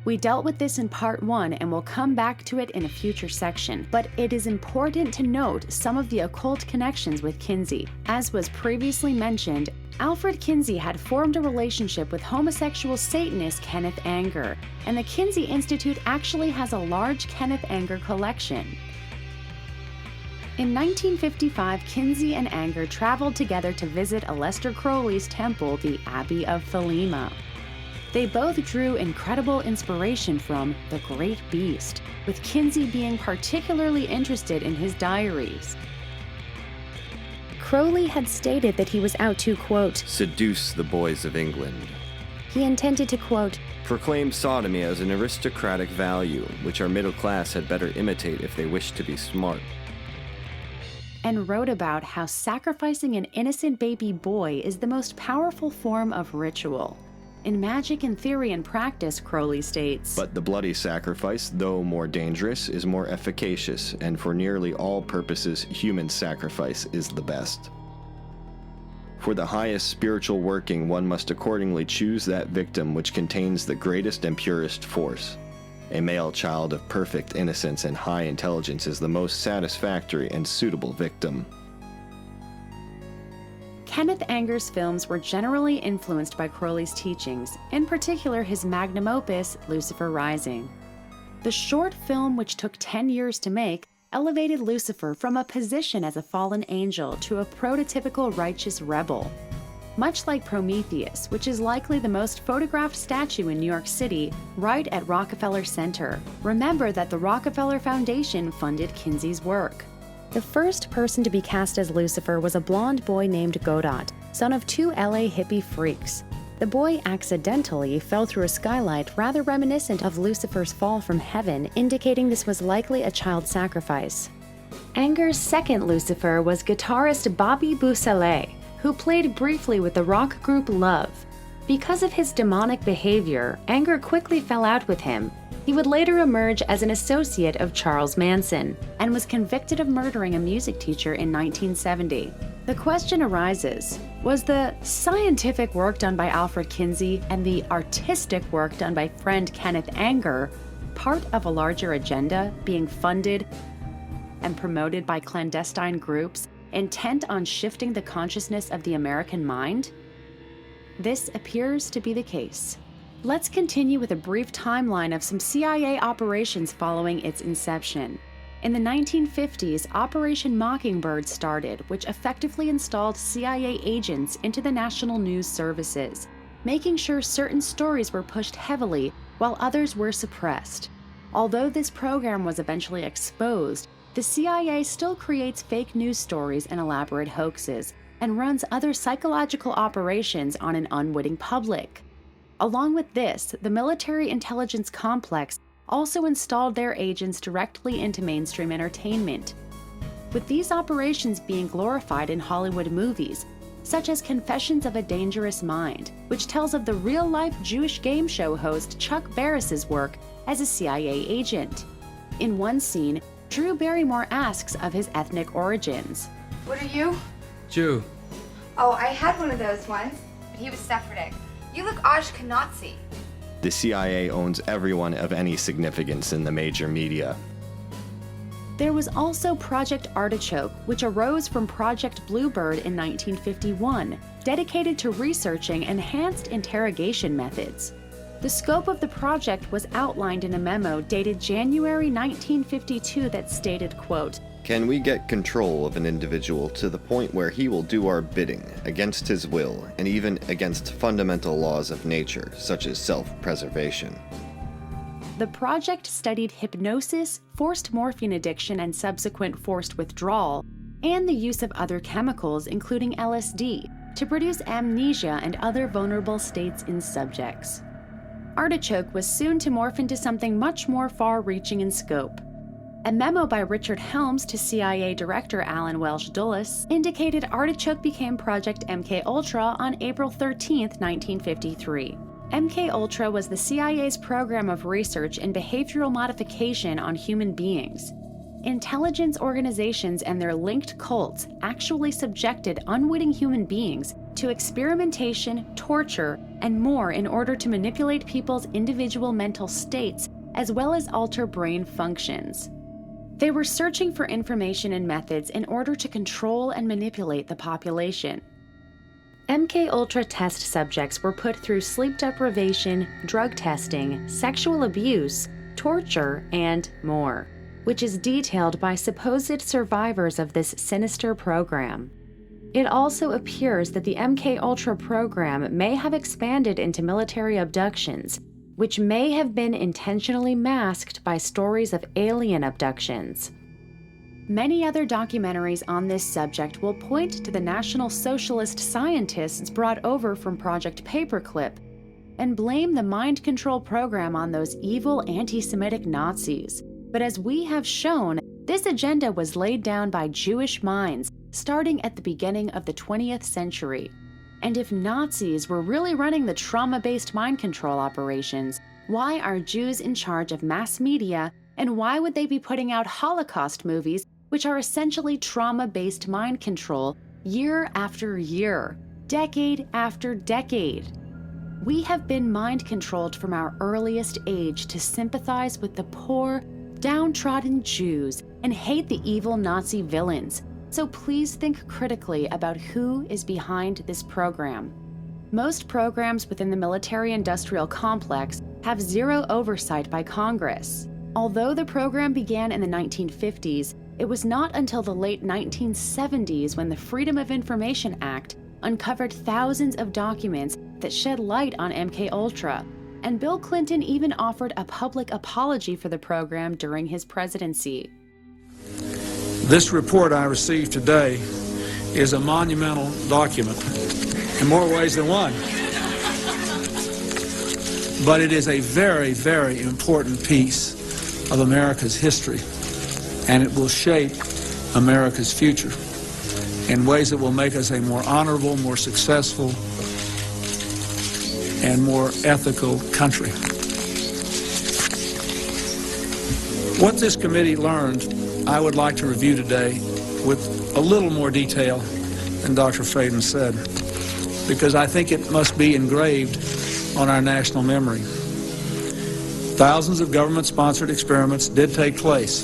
We dealt with this in part 1 and will come back to it in a future section, but it is important to note some of the occult connections with Kinsey. As was previously mentioned, Alfred Kinsey had formed a relationship with homosexual Satanist Kenneth Anger, and the Kinsey Institute actually has a large Kenneth Anger collection. In 1955, Kinsey and Anger traveled together to visit Aleister Crowley's temple, the Abbey of Thelema. They both drew incredible inspiration from the Great Beast, with Kinsey being particularly interested in his diaries. Crowley had stated that he was out to, quote, seduce the boys of England. He intended to, quote, proclaim sodomy as an aristocratic value, which our middle class had better imitate if they wish to be smart. And wrote about how sacrificing an innocent baby boy is the most powerful form of ritual. In Magic in Theory and Practice, Crowley states, but the bloody sacrifice, though more dangerous, is more efficacious, and for nearly all purposes, human sacrifice is the best. For the highest spiritual working, one must accordingly choose that victim which contains the greatest and purest force. A male child of perfect innocence and high intelligence is the most satisfactory and suitable victim. Kenneth Anger's films were generally influenced by Crowley's teachings, in particular his magnum opus, Lucifer Rising. The short film, which took 10 years to make, elevated Lucifer from a position as a fallen angel to a prototypical righteous rebel. Much like Prometheus, which is likely the most photographed statue in New York City, right at Rockefeller Center. Remember that the Rockefeller Foundation funded Kinsey's work. The first person to be cast as Lucifer was a blonde boy named Godot, son of 2 LA hippie freaks. The boy accidentally fell through a skylight rather reminiscent of Lucifer's fall from heaven, indicating this was likely a child sacrifice. Anger's second Lucifer was guitarist Bobby Beausoleil, who played briefly with the rock group Love. Because of his demonic behavior, Anger quickly fell out with him. He would later emerge as an associate of Charles Manson and was convicted of murdering a music teacher in 1970. The question arises, was the scientific work done by Alfred Kinsey and the artistic work done by friend Kenneth Anger part of a larger agenda being funded and promoted by clandestine groups intent on shifting the consciousness of the American mind? This appears to be the case. Let's continue with a brief timeline of some CIA operations following its inception. In the 1950s, Operation Mockingbird started, which effectively installed CIA agents into the national news services, making sure certain stories were pushed heavily while others were suppressed. Although this program was eventually exposed, the CIA still creates fake news stories and elaborate hoaxes, and runs other psychological operations on an unwitting public. Along with this, the military intelligence complex also installed their agents directly into mainstream entertainment, with these operations being glorified in Hollywood movies, such as Confessions of a Dangerous Mind, which tells of the real-life Jewish game show host Chuck Barris's work as a CIA agent. In one scene, Drew Barrymore asks of his ethnic origins. What are you? Jew. Oh, I had one of those once, but he was Sephardic. You look Ashkenazi. The CIA owns everyone of any significance in the major media. There was also Project Artichoke, which arose from Project Bluebird in 1951, dedicated to researching enhanced interrogation methods. The scope of the project was outlined in a memo dated January 1952 that stated, quote, Can we get control of an individual to the point where he will do our bidding, against his will, and even against fundamental laws of nature, such as self-preservation? The project studied hypnosis, forced morphine addiction and subsequent forced withdrawal, and the use of other chemicals, including LSD, to produce amnesia and other vulnerable states in subjects. Artichoke was soon to morph into something much more far-reaching in scope. A memo by Richard Helms to CIA Director Alan Welsh Dulles indicated Artichoke became Project MKUltra on April 13, 1953. MKUltra was the CIA's program of research in behavioral modification on human beings. Intelligence organizations and their linked cults actually subjected unwitting human beings to experimentation, torture, and more in order to manipulate people's individual mental states as well as alter brain functions. They were searching for information and methods in order to control and manipulate the population. MKUltra test subjects were put through sleep deprivation, drug testing, sexual abuse, torture, and more, which is detailed by supposed survivors of this sinister program. It also appears that the MKUltra program may have expanded into military abductions, which may have been intentionally masked by stories of alien abductions. Many other documentaries on this subject will point to the National Socialist scientists brought over from Project Paperclip and blame the mind control program on those evil anti-Semitic Nazis. But as we have shown, this agenda was laid down by Jewish minds starting at the beginning of the 20th century. And if Nazis were really running the trauma-based mind control operations, why are Jews in charge of mass media, and why would they be putting out Holocaust movies, which are essentially trauma-based mind control, year after year, decade after decade? We have been mind controlled from our earliest age to sympathize with the poor, downtrodden Jews and hate the evil Nazi villains. So please think critically about who is behind this program. Most programs within the military-industrial complex have zero oversight by Congress. Although the program began in the 1950s, it was not until the late 1970s when the Freedom of Information Act uncovered thousands of documents that shed light on MKUltra, and Bill Clinton even offered a public apology for the program during his presidency. This report I received today is a monumental document in more ways than one. But it is a very, very important piece of America's history, and it will shape America's future in ways that will make us a more honorable, more successful, and more ethical country. What this committee learned, I would like to review today with a little more detail than Dr. Faden said, because I think it must be engraved on our national memory. Thousands of government-sponsored experiments did take place,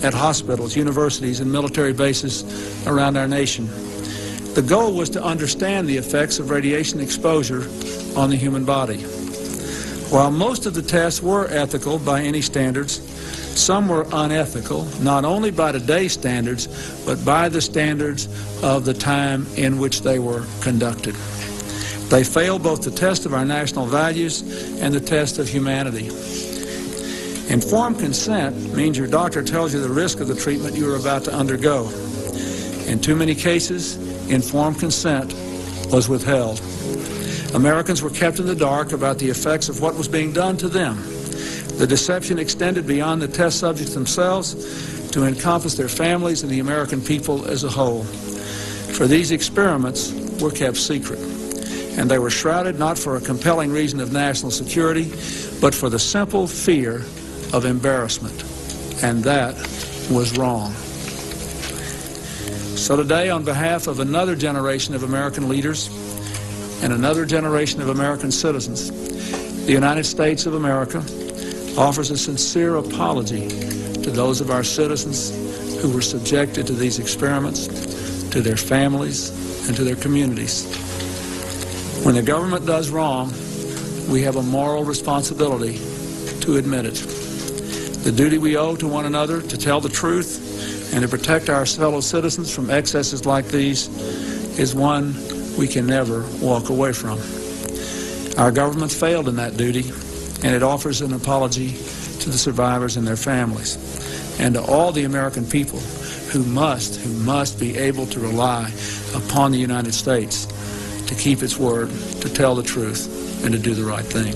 at hospitals, universities, and military bases around our nation. The goal was to understand the effects of radiation exposure on the human body. While most of the tests were ethical by any standards, some were unethical, not only by today's standards, but by the standards of the time in which they were conducted. They failed both the test of our national values and the test of humanity. Informed consent means your doctor tells you the risk of the treatment you are about to undergo. In too many cases, informed consent was withheld. Americans were kept in the dark about the effects of what was being done to them. The deception extended beyond the test subjects themselves to encompass their families and the American people as a whole. For these experiments were kept secret, and they were shrouded not for a compelling reason of national security, but for the simple fear of embarrassment, and that was wrong. So today, on behalf of another generation of American leaders and another generation of American citizens, the United States of America offers a sincere apology to those of our citizens who were subjected to these experiments, to their families, and to their communities. When the government does wrong, we have a moral responsibility to admit it. The duty we owe to one another to tell the truth and to protect our fellow citizens from excesses like these is one we can never walk away from. Our government failed in that duty, and it offers an apology to the survivors and their families, and to all the American people who must be able to rely upon the United States to keep its word, to tell the truth, and to do the right thing.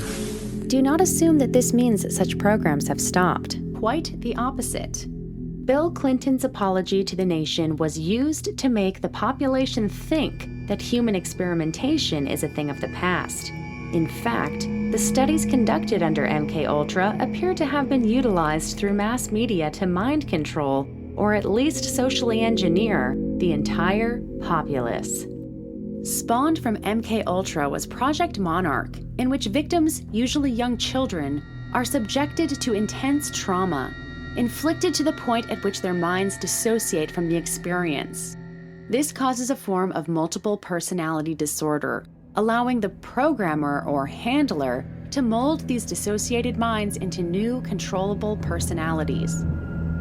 Do not assume that this means that such programs have stopped. Quite the opposite. Bill Clinton's apology to the nation was used to make the population think that human experimentation is a thing of the past. In fact, the studies conducted under MKUltra appear to have been utilized through mass media to mind control, or at least socially engineer, the entire populace. Spawned from MKUltra was Project Monarch, in which victims, usually young children, are subjected to intense trauma, inflicted to the point at which their minds dissociate from the experience. This causes a form of multiple personality disorder, allowing the programmer or handler to mold these dissociated minds into new, controllable personalities.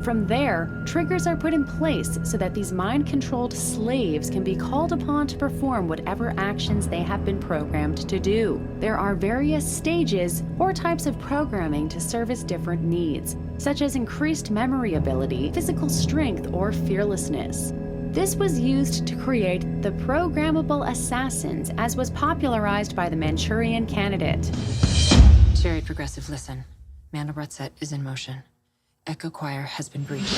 From there, triggers are put in place so that these mind-controlled slaves can be called upon to perform whatever actions they have been programmed to do. There are various stages or types of programming to service different needs, such as increased memory ability, physical strength, or fearlessness. This was used to create the programmable assassins, as was popularized by the Manchurian Candidate. Cherry Progressive, listen. Mandelbrot set is in motion. Echo Choir has been breached.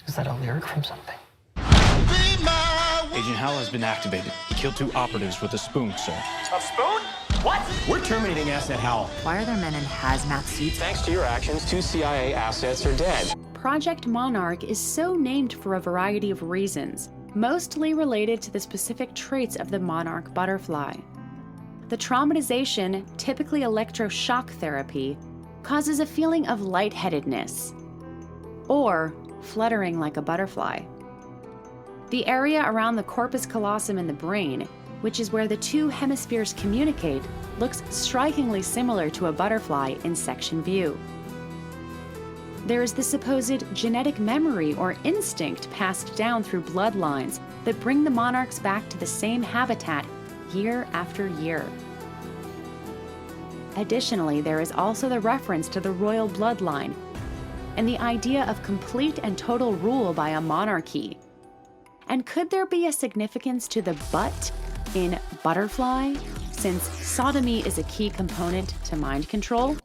Is that a lyric from something? Agent Howell has been activated. He killed 2 operatives with a spoon, sir. A spoon? What? We're terminating Asset Howell. Why are there men in hazmat suits? Thanks to your actions, 2 CIA assets are dead. Project Monarch is so named for a variety of reasons, mostly related to the specific traits of the monarch butterfly. The traumatization, typically electroshock therapy, causes a feeling of lightheadedness or fluttering like a butterfly. The area around the corpus callosum in the brain, which is where the 2 hemispheres communicate, looks strikingly similar to a butterfly in section view. There is the supposed genetic memory or instinct passed down through bloodlines that bring the monarchs back to the same habitat year after year. Additionally, there is also the reference to the royal bloodline and the idea of complete and total rule by a monarchy. And could there be a significance to the butt in butterfly, since sodomy is a key component to mind control?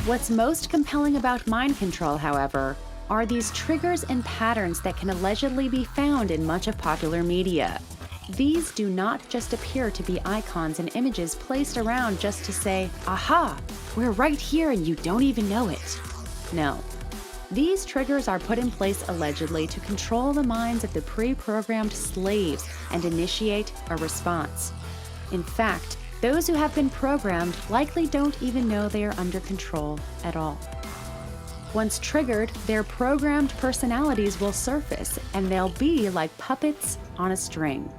What's most compelling about mind control, however, are these triggers and patterns that can allegedly be found in much of popular media. These do not just appear to be icons and images placed around just to say, aha, we're right here and you don't even know it. No. These triggers are put in place allegedly to control the minds of the pre-programmed slaves and initiate a response. In fact, those who have been programmed likely don't even know they are under control at all. Once triggered, their programmed personalities will surface, and they'll be like puppets on a string.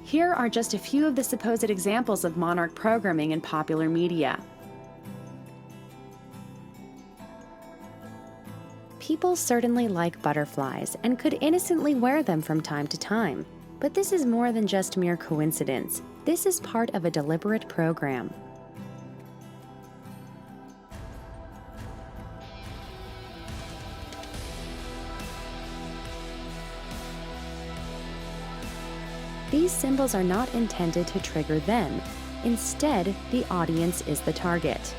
Here are just a few of the supposed examples of monarch programming in popular media. People certainly like butterflies and could innocently wear them from time to time, but this is more than just mere coincidence. This is part of a deliberate program. These symbols are not intended to trigger them. Instead, the audience is the target.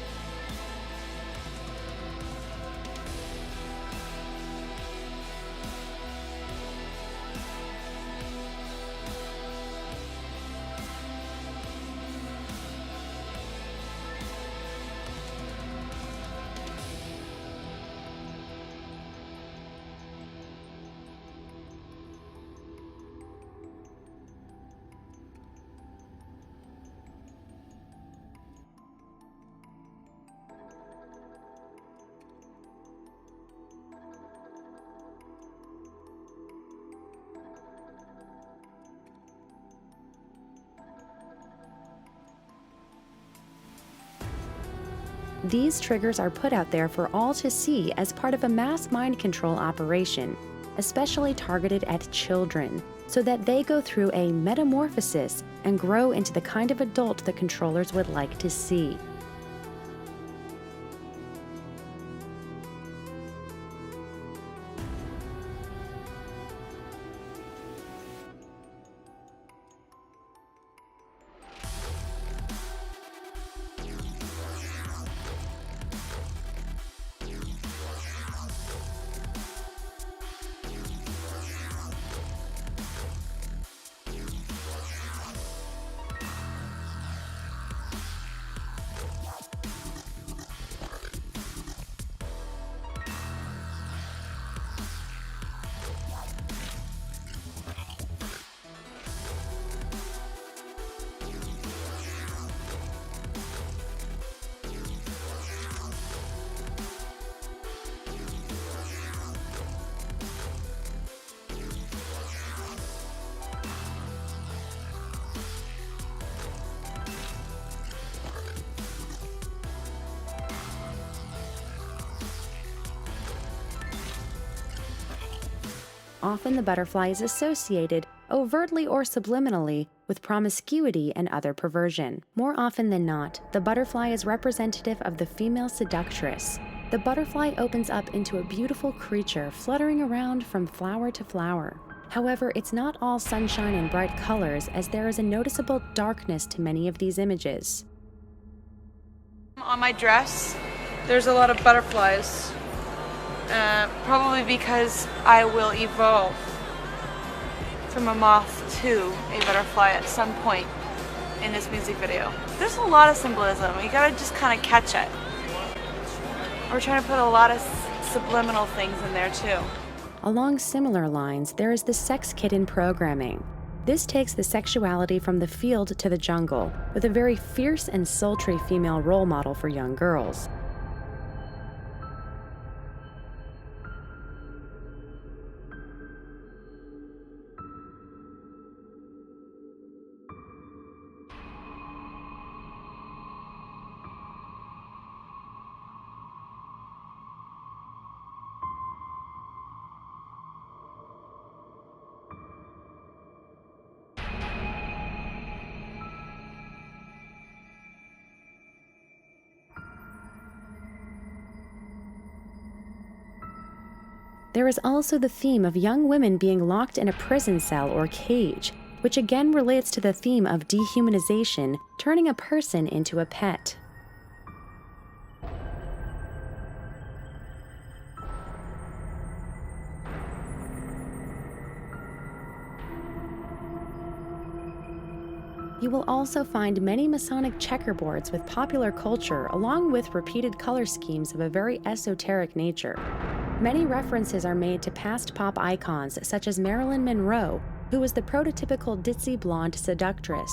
These triggers are put out there for all to see as part of a mass mind control operation, especially targeted at children, so that they go through a metamorphosis and grow into the kind of adult the controllers would like to see. Often the butterfly is associated, overtly or subliminally, with promiscuity and other perversion. More often than not, the butterfly is representative of the female seductress. The butterfly opens up into a beautiful creature fluttering around from flower to flower. However, it's not all sunshine and bright colors, as there is a noticeable darkness to many of these images. On my dress, there's a lot of butterflies. Probably because I will evolve from a moth to a butterfly at some point in this music video. There's a lot of symbolism. You gotta just kind of catch it. We're trying to put a lot of subliminal things in there too. Along similar lines, there is the sex kitten programming. This takes the sexuality from the field to the jungle, with a very fierce and sultry female role model for young girls. There is also the theme of young women being locked in a prison cell or cage, which again relates to the theme of dehumanization, turning a person into a pet. You will also find many Masonic checkerboards with popular culture, along with repeated color schemes of a very esoteric nature. Many references are made to past pop icons such as Marilyn Monroe, who was the prototypical ditzy blonde seductress.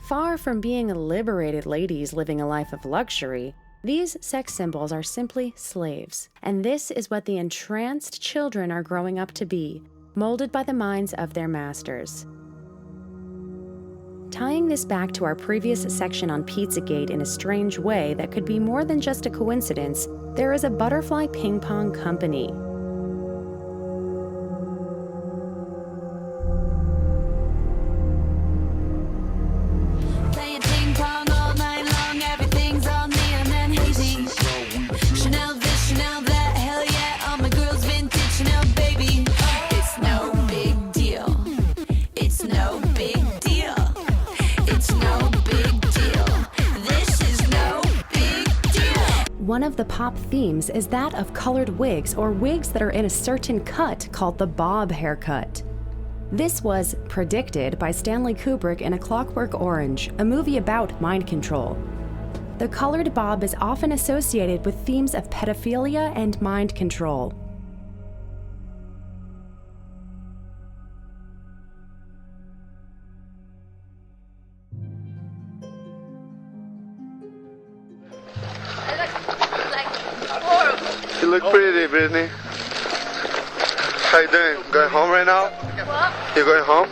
Far from being liberated ladies living a life of luxury, these sex symbols are simply slaves. And this is what the entranced children are growing up to be, molded by the minds of their masters. Tying this back to our previous section on Pizzagate in a strange way that could be more than just a coincidence, there is a butterfly ping pong company. Playing ping pong all night long, everything's all neon and hazy. Chanel this, Chanel that, hell yeah, all my girls vintage Chanel, baby. It's no big deal. It's no big deal. It's no big deal. This is no big deal. One of the pop themes is that of colored wigs or wigs that are in a certain cut called the bob haircut. This was predicted by Stanley Kubrick in A Clockwork Orange, a movie about mind control. The colored bob is often associated with themes of pedophilia and mind control. You look pretty, Brittany. How you doing? Going home right now? What? You going home?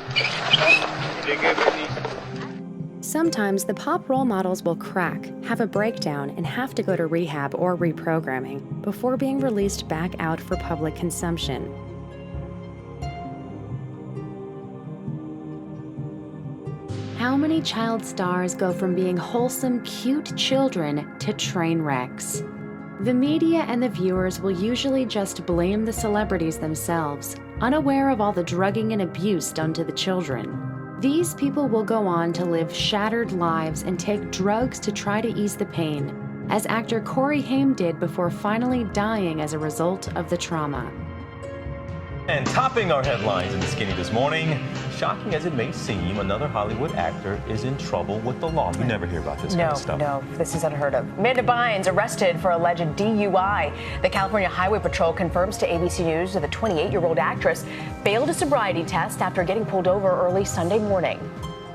Sometimes the pop role models will crack, have a breakdown, and have to go to rehab or reprogramming before being released back out for public consumption. How many child stars go from being wholesome, cute children to train wrecks? The media and the viewers will usually just blame the celebrities themselves, unaware of all the drugging and abuse done to the children. These people will go on to live shattered lives and take drugs to try to ease the pain, as actor Corey Haim did before finally dying as a result of the trauma. And topping our headlines in the Skinny this morning, shocking as it may seem, another Hollywood actor is in trouble with the law. You never hear about this kind of stuff. No, this is unheard of. Amanda Bynes arrested for alleged DUI. The California Highway Patrol confirms to ABC News that the 28-year-old actress failed a sobriety test after getting pulled over early Sunday morning.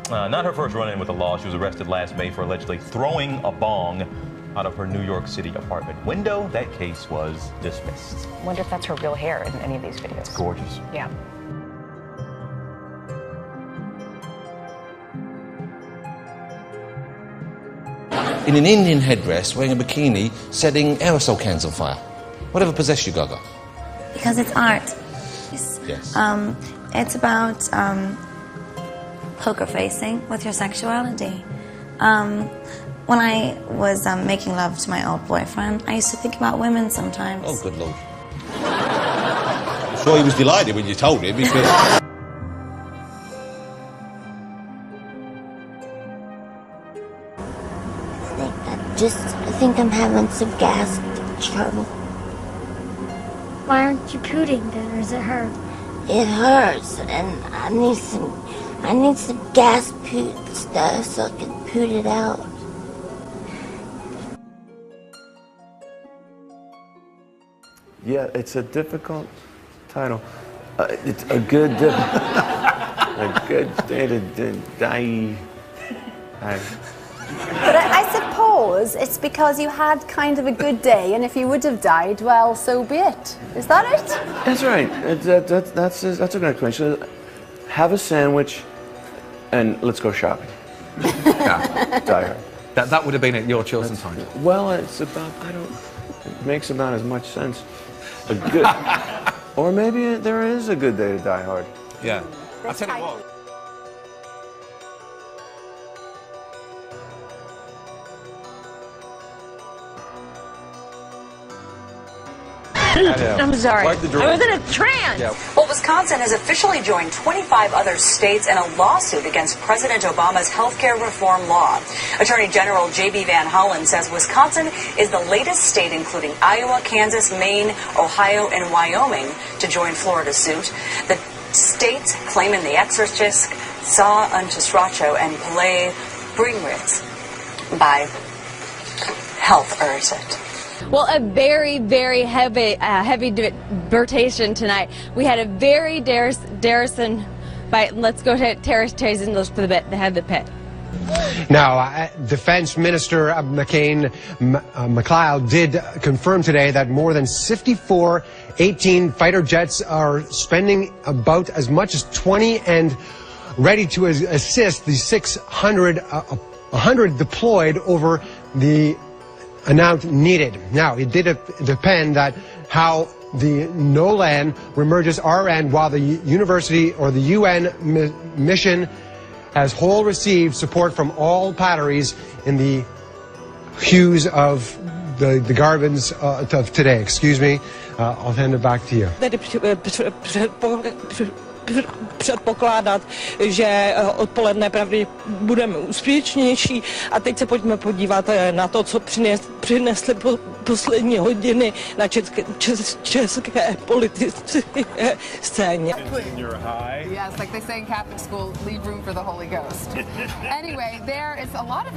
Not her first run-in with the law. She was arrested last May for allegedly throwing a bong out of her New York City apartment window. That case was dismissed. I wonder if that's her real hair in any of these videos. It's gorgeous. Yeah. In an Indian headdress, wearing a bikini, setting aerosol cans on fire. Whatever possessed you, Gaga? Because it's art. Yes. It's about poker facing with your sexuality. When I was making love to my old boyfriend, I used to think about women sometimes. Oh, good Lord. I'm sure he was delighted when you told him, because... I think I'm having some gas trouble. Why aren't you pooting then, or does it hurt? It hurts, and I need some gas poot stuff so I can poot it out. Yeah, it's a difficult title. It's a good day to die. But I suppose it's because you had kind of a good day, and if you would have died, well, so be it. Is that it? That's right. That's a good explanation. Have a sandwich, and let's go shopping. Yeah. Die hard. That would have been at your chosen time. Well, it's about, it makes about as much sense. A good, or maybe there is a good day to die hard. Yeah. I'll tell you what. I'm sorry. I was in a trance. Yeah. Well, Wisconsin has officially joined 25 other states in a lawsuit against President Obama's health care reform law. Attorney General J.B. Van Hollen says Wisconsin is the latest state, including Iowa, Kansas, Maine, Ohio, and Wyoming, to join Florida's suit. The states claiming the exorcist Sa Antisracho and Pele Bringritz by Health Urset. Well, a very, very heavy debatation tonight. We had a very Darrison fight. Let's go to Terrence and for the head of the pit. Now, Defense Minister McLeod did confirm today that more than 54 18 fighter jets are spending about as much as 20 and ready to assist the 100 deployed over the amount needed. Now, it did depend that how the NOLAN remerges RN, while the university or the UN mission has whole received support from all batteries in the hues of the Garbins of today. Excuse me. I'll hand it back to you. Předpokládat, že odpoledne pravděpodobně budeme úspěšnější. A teď se pojďme podívat na to, co přinesly poslední hodiny na české politické scéně. Yes, like they say in Catholic school, leave room for the Holy Ghost. Anyway, there is a lot of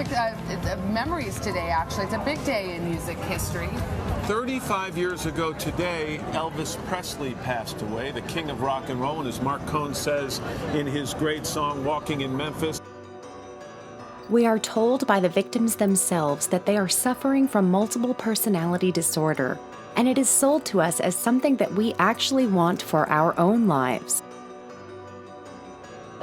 memories today, actually. It's a big day in music history. 35 years ago today, Elvis Presley passed away, the king of rock and roll, and as Mark Cohn says in his great song, Walking in Memphis. We are told by the victims themselves that they are suffering from multiple personality disorder, and it is sold to us as something that we actually want for our own lives.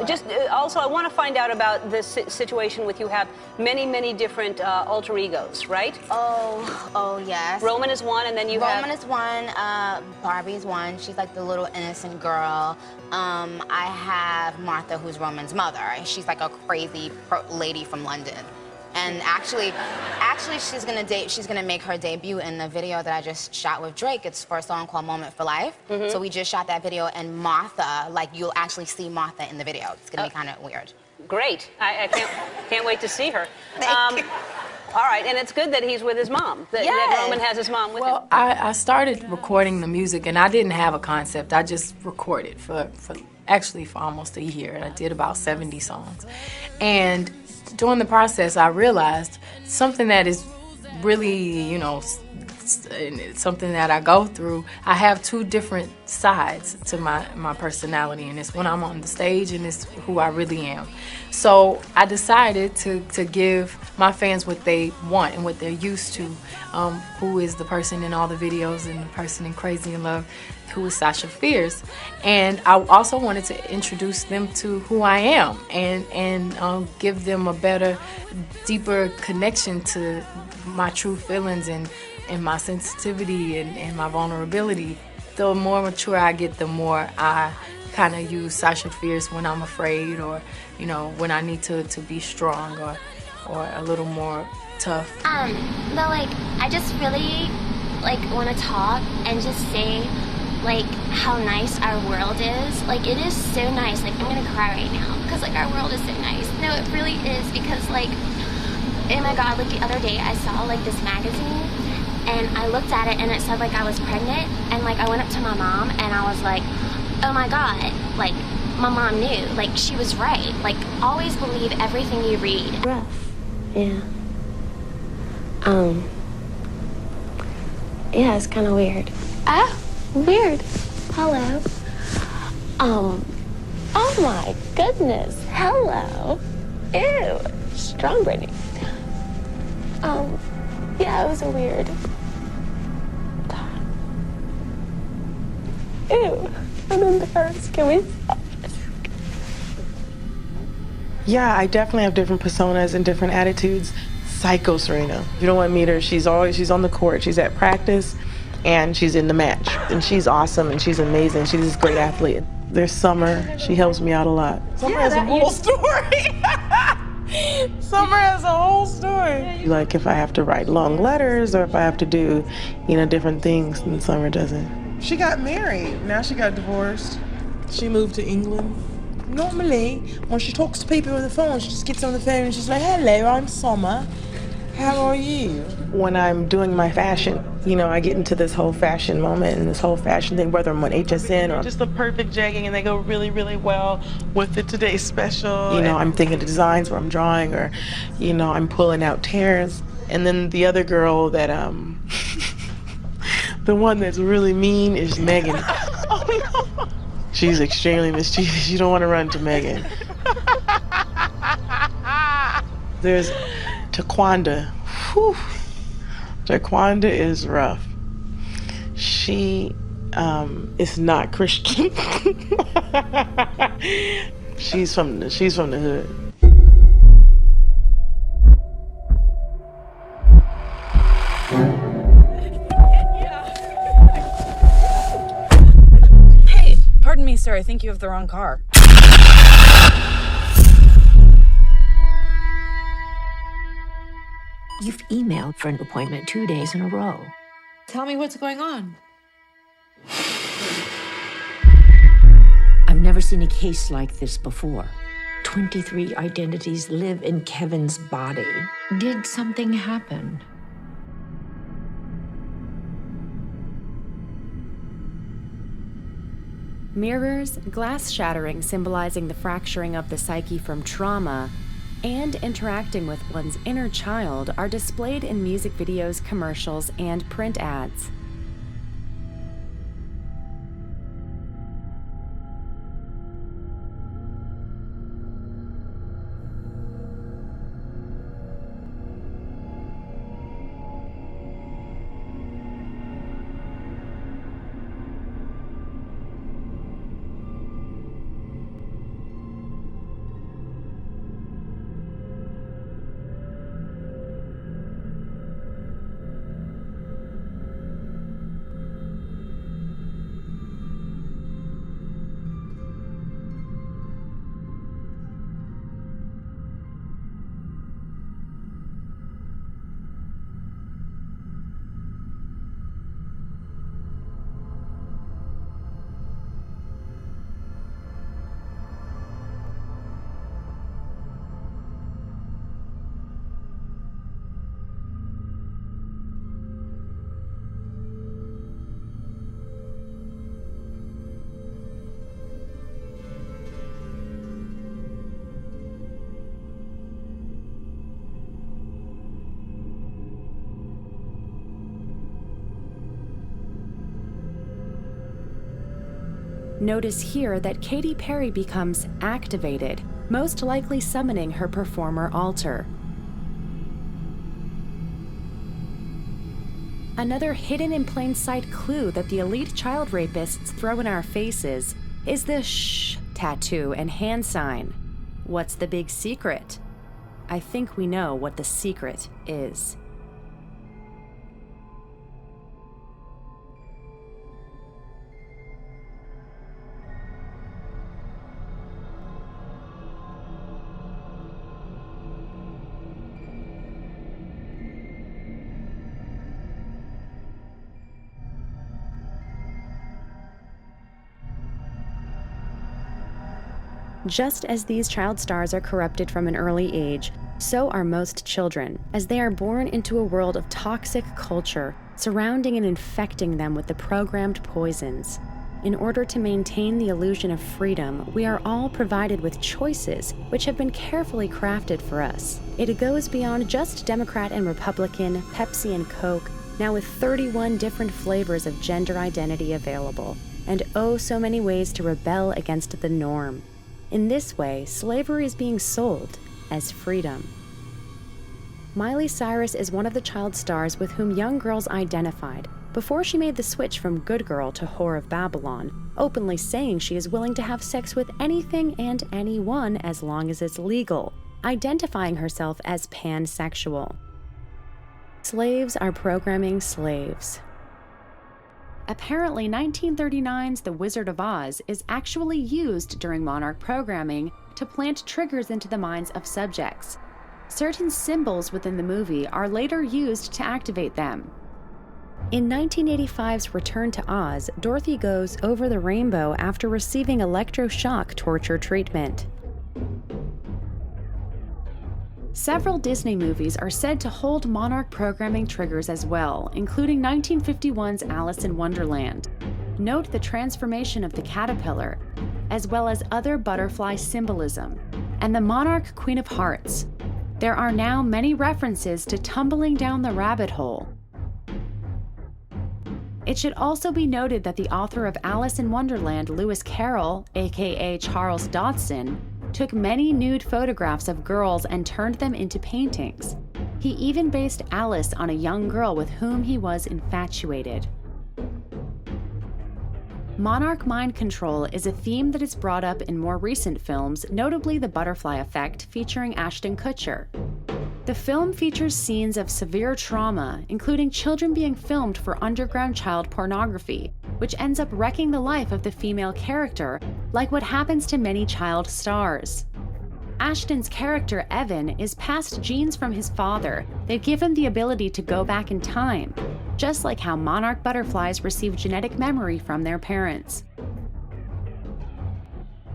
Just also, I want to find out about this situation with you have many different alter egos, right? Oh yes. Roman is one, and then you have... Roman is one, Barbie's one. She's like the little innocent girl. I have Martha, who's Roman's mother. She's like a crazy lady from London. And actually, she's gonna make her debut in the video that I just shot with Drake. It's for a song called Moment for Life. So we just shot that video, and Martha, like you'll actually see Martha in the video. It's gonna be kind of weird. Great. I can't wait to see her. All right, and it's good that he's with his mom. That Roman has his mom with him. Well, I started recording the music, and I didn't have a concept. I just recorded for almost a year, and I did about 70 songs. And during the process, I realized something that is really, something that I go through. I have two different sides to my personality, and it's when I'm on the stage and it's who I really am. So I decided to give my fans what they want and what they're used to, who is the person in all the videos and the person in Crazy in Love, who is Sasha Fierce. And I also wanted to introduce them to who I am and give them a better, deeper connection to my true feelings and my sensitivity and my vulnerability. The more mature I get, the more I kind of use Sasha Fierce when I'm afraid, or when I need to be strong or a little more tough. But I just really want to talk and just say how nice our world is. It is so nice. I'm gonna cry right now because our world is so nice. No, it really is, because oh my God, the other day I saw this magazine, and I looked at it and it said I was pregnant, and I went up to my mom and I was like, oh my God, my mom knew, she was right. Always believe everything you read. Rough, yeah. Yeah, it's kind of weird. Ah, weird. Hello. Oh my goodness. Hello. Ew. Strong Brittany. Yeah, it was a weird time. Ew. I'm embarrassed. Can we stop? Yeah, I definitely have different personas and different attitudes. Psycho Serena. If you don't want to meet her, she's on the court, she's at practice, and she's in the match. And she's awesome and she's amazing. She's this great athlete. There's Summer. She helps me out a lot. Summer has a whole story. Summer has a whole story. If I have to write long letters or if I have to do, different things, then Summer doesn't. She got married. Now she got divorced. She moved to England. Normally, when she talks to people on the phone, she just gets on the phone and she's like, hello, I'm Summer. How are you? When I'm doing my fashion, I get into this whole fashion moment and this whole fashion thing, whether I'm on HSN or just the perfect jegging, and they go really, really well with the Today's Special. I'm thinking of designs where I'm drawing, or, I'm pulling out tears. And then the other girl that, the one that's really mean is Megan. Oh, no. She's extremely mischievous. You don't want to run to Megan. There's Taquanda. Whew. Taquanda is rough. She is not Christian. She's from the hood. Hey, pardon me, sir. I think you have the wrong car. You've emailed for an appointment 2 days in a row. Tell me what's going on. I've never seen a case like this before. 23 identities live in Kevin's body. Did something happen? Mirrors, glass shattering symbolizing the fracturing of the psyche from trauma, and interacting with one's inner child are displayed in music videos, commercials, and print ads. Notice here that Katy Perry becomes activated, most likely summoning her performer alter. Another hidden in plain sight clue that the elite child rapists throw in our faces is the shh tattoo and hand sign. What's the big secret? I think we know what the secret is. Just as these child stars are corrupted from an early age, so are most children, as they are born into a world of toxic culture, surrounding and infecting them with the programmed poisons. In order to maintain the illusion of freedom, we are all provided with choices which have been carefully crafted for us. It goes beyond just Democrat and Republican, Pepsi and Coke, now with 31 different flavors of gender identity available, and oh so many ways to rebel against the norm. In this way, slavery is being sold as freedom. Miley Cyrus is one of the child stars with whom young girls identified before she made the switch from good girl to whore of Babylon, openly saying she is willing to have sex with anything and anyone as long as it's legal, identifying herself as pansexual. Slaves are programming slaves. Apparently, 1939's The Wizard of Oz is actually used during monarch programming to plant triggers into the minds of subjects. Certain symbols within the movie are later used to activate them. In 1985's Return to Oz, Dorothy goes over the rainbow after receiving electroshock torture treatment. Several Disney movies are said to hold monarch programming triggers as well, including 1951's Alice in Wonderland. Note the transformation of the caterpillar, as well as other butterfly symbolism, and the monarch Queen of Hearts. There are now many references to tumbling down the rabbit hole. It should also be noted that the author of Alice in Wonderland, Lewis Carroll, aka Charles Dodson, took many nude photographs of girls and turned them into paintings. He even based Alice on a young girl with whom he was infatuated. Monarch mind control is a theme that is brought up in more recent films, notably The Butterfly Effect, featuring Ashton Kutcher. The film features scenes of severe trauma, including children being filmed for underground child pornography, which ends up wrecking the life of the female character, like what happens to many child stars. Ashton's character, Evan, is passed genes from his father that give him the ability to go back in time, just like how monarch butterflies receive genetic memory from their parents.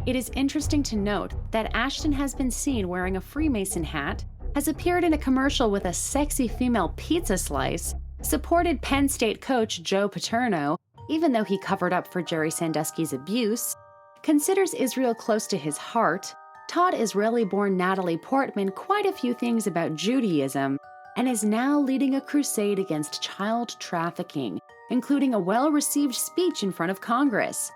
It is interesting to note that Ashton has been seen wearing a Freemason hat, has appeared in a commercial with a sexy female pizza slice, supported Penn State coach Joe Paterno, even though he covered up for Jerry Sandusky's abuse, considers Israel close to his heart, taught Israeli-born Natalie Portman quite a few things about Judaism, and is now leading a crusade against child trafficking, including a well-received speech in front of Congress.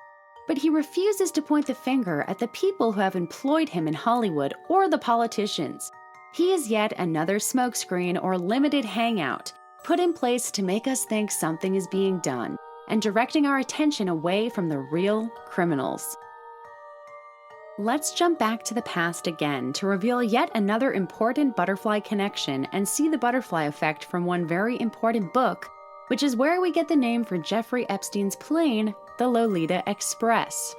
But he refuses to point the finger at the people who have employed him in Hollywood or the politicians. He is yet another smokescreen or limited hangout, put in place to make us think something is being done, and directing our attention away from the real criminals. Let's jump back to the past again to reveal yet another important butterfly connection and see the butterfly effect from one very important book, which is where we get the name for Jeffrey Epstein's plane, the Lolita Express.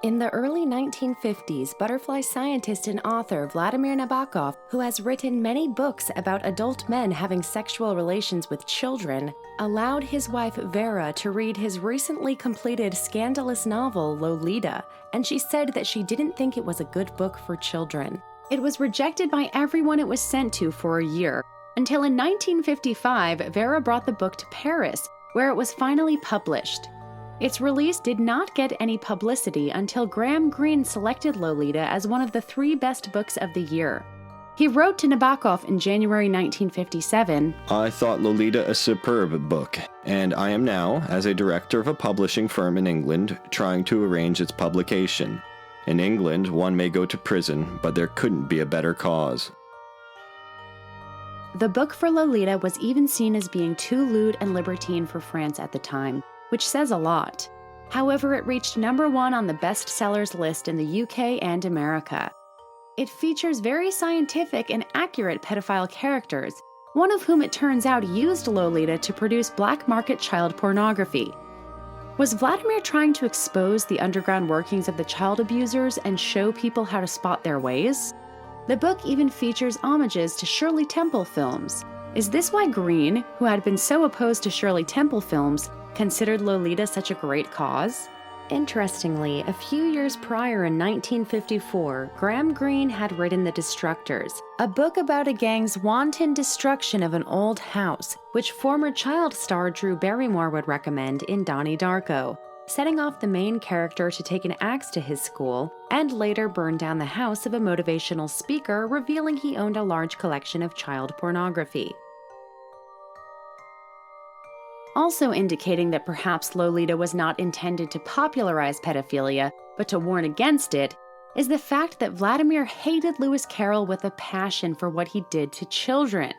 In the early 1950s, butterfly scientist and author Vladimir Nabokov, who has written many books about adult men having sexual relations with children, allowed his wife Vera to read his recently completed scandalous novel Lolita, and she said that she didn't think it was a good book for children. It was rejected by everyone it was sent to for a year, until in 1955 Vera brought the book to Paris, where it was finally published. Its release did not get any publicity until Graham Greene selected Lolita as one of the 3 best books of the year. He wrote to Nabokov in January 1957, I thought Lolita a superb book, and I am now, as a director of a publishing firm in England, trying to arrange its publication. In England, one may go to prison, but there couldn't be a better cause. The book for Lolita was even seen as being too lewd and libertine for France at the time, which says a lot. However, it reached #1 on the bestsellers list in the UK and America. It features very scientific and accurate pedophile characters, one of whom it turns out used Lolita to produce black market child pornography. Was Vladimir trying to expose the underground workings of the child abusers and show people how to spot their ways? The book even features homages to Shirley Temple films. Is this why Greene, who had been so opposed to Shirley Temple films, considered Lolita such a great cause? Interestingly, a few years prior in 1954, Graham Greene had written The Destructors, a book about a gang's wanton destruction of an old house, which former child star Drew Barrymore would recommend in Donnie Darko, setting off the main character to take an axe to his school, and later burn down the house of a motivational speaker, revealing he owned a large collection of child pornography. Also indicating that perhaps Lolita was not intended to popularize pedophilia, but to warn against it, is the fact that Vladimir hated Lewis Carroll with a passion for what he did to children.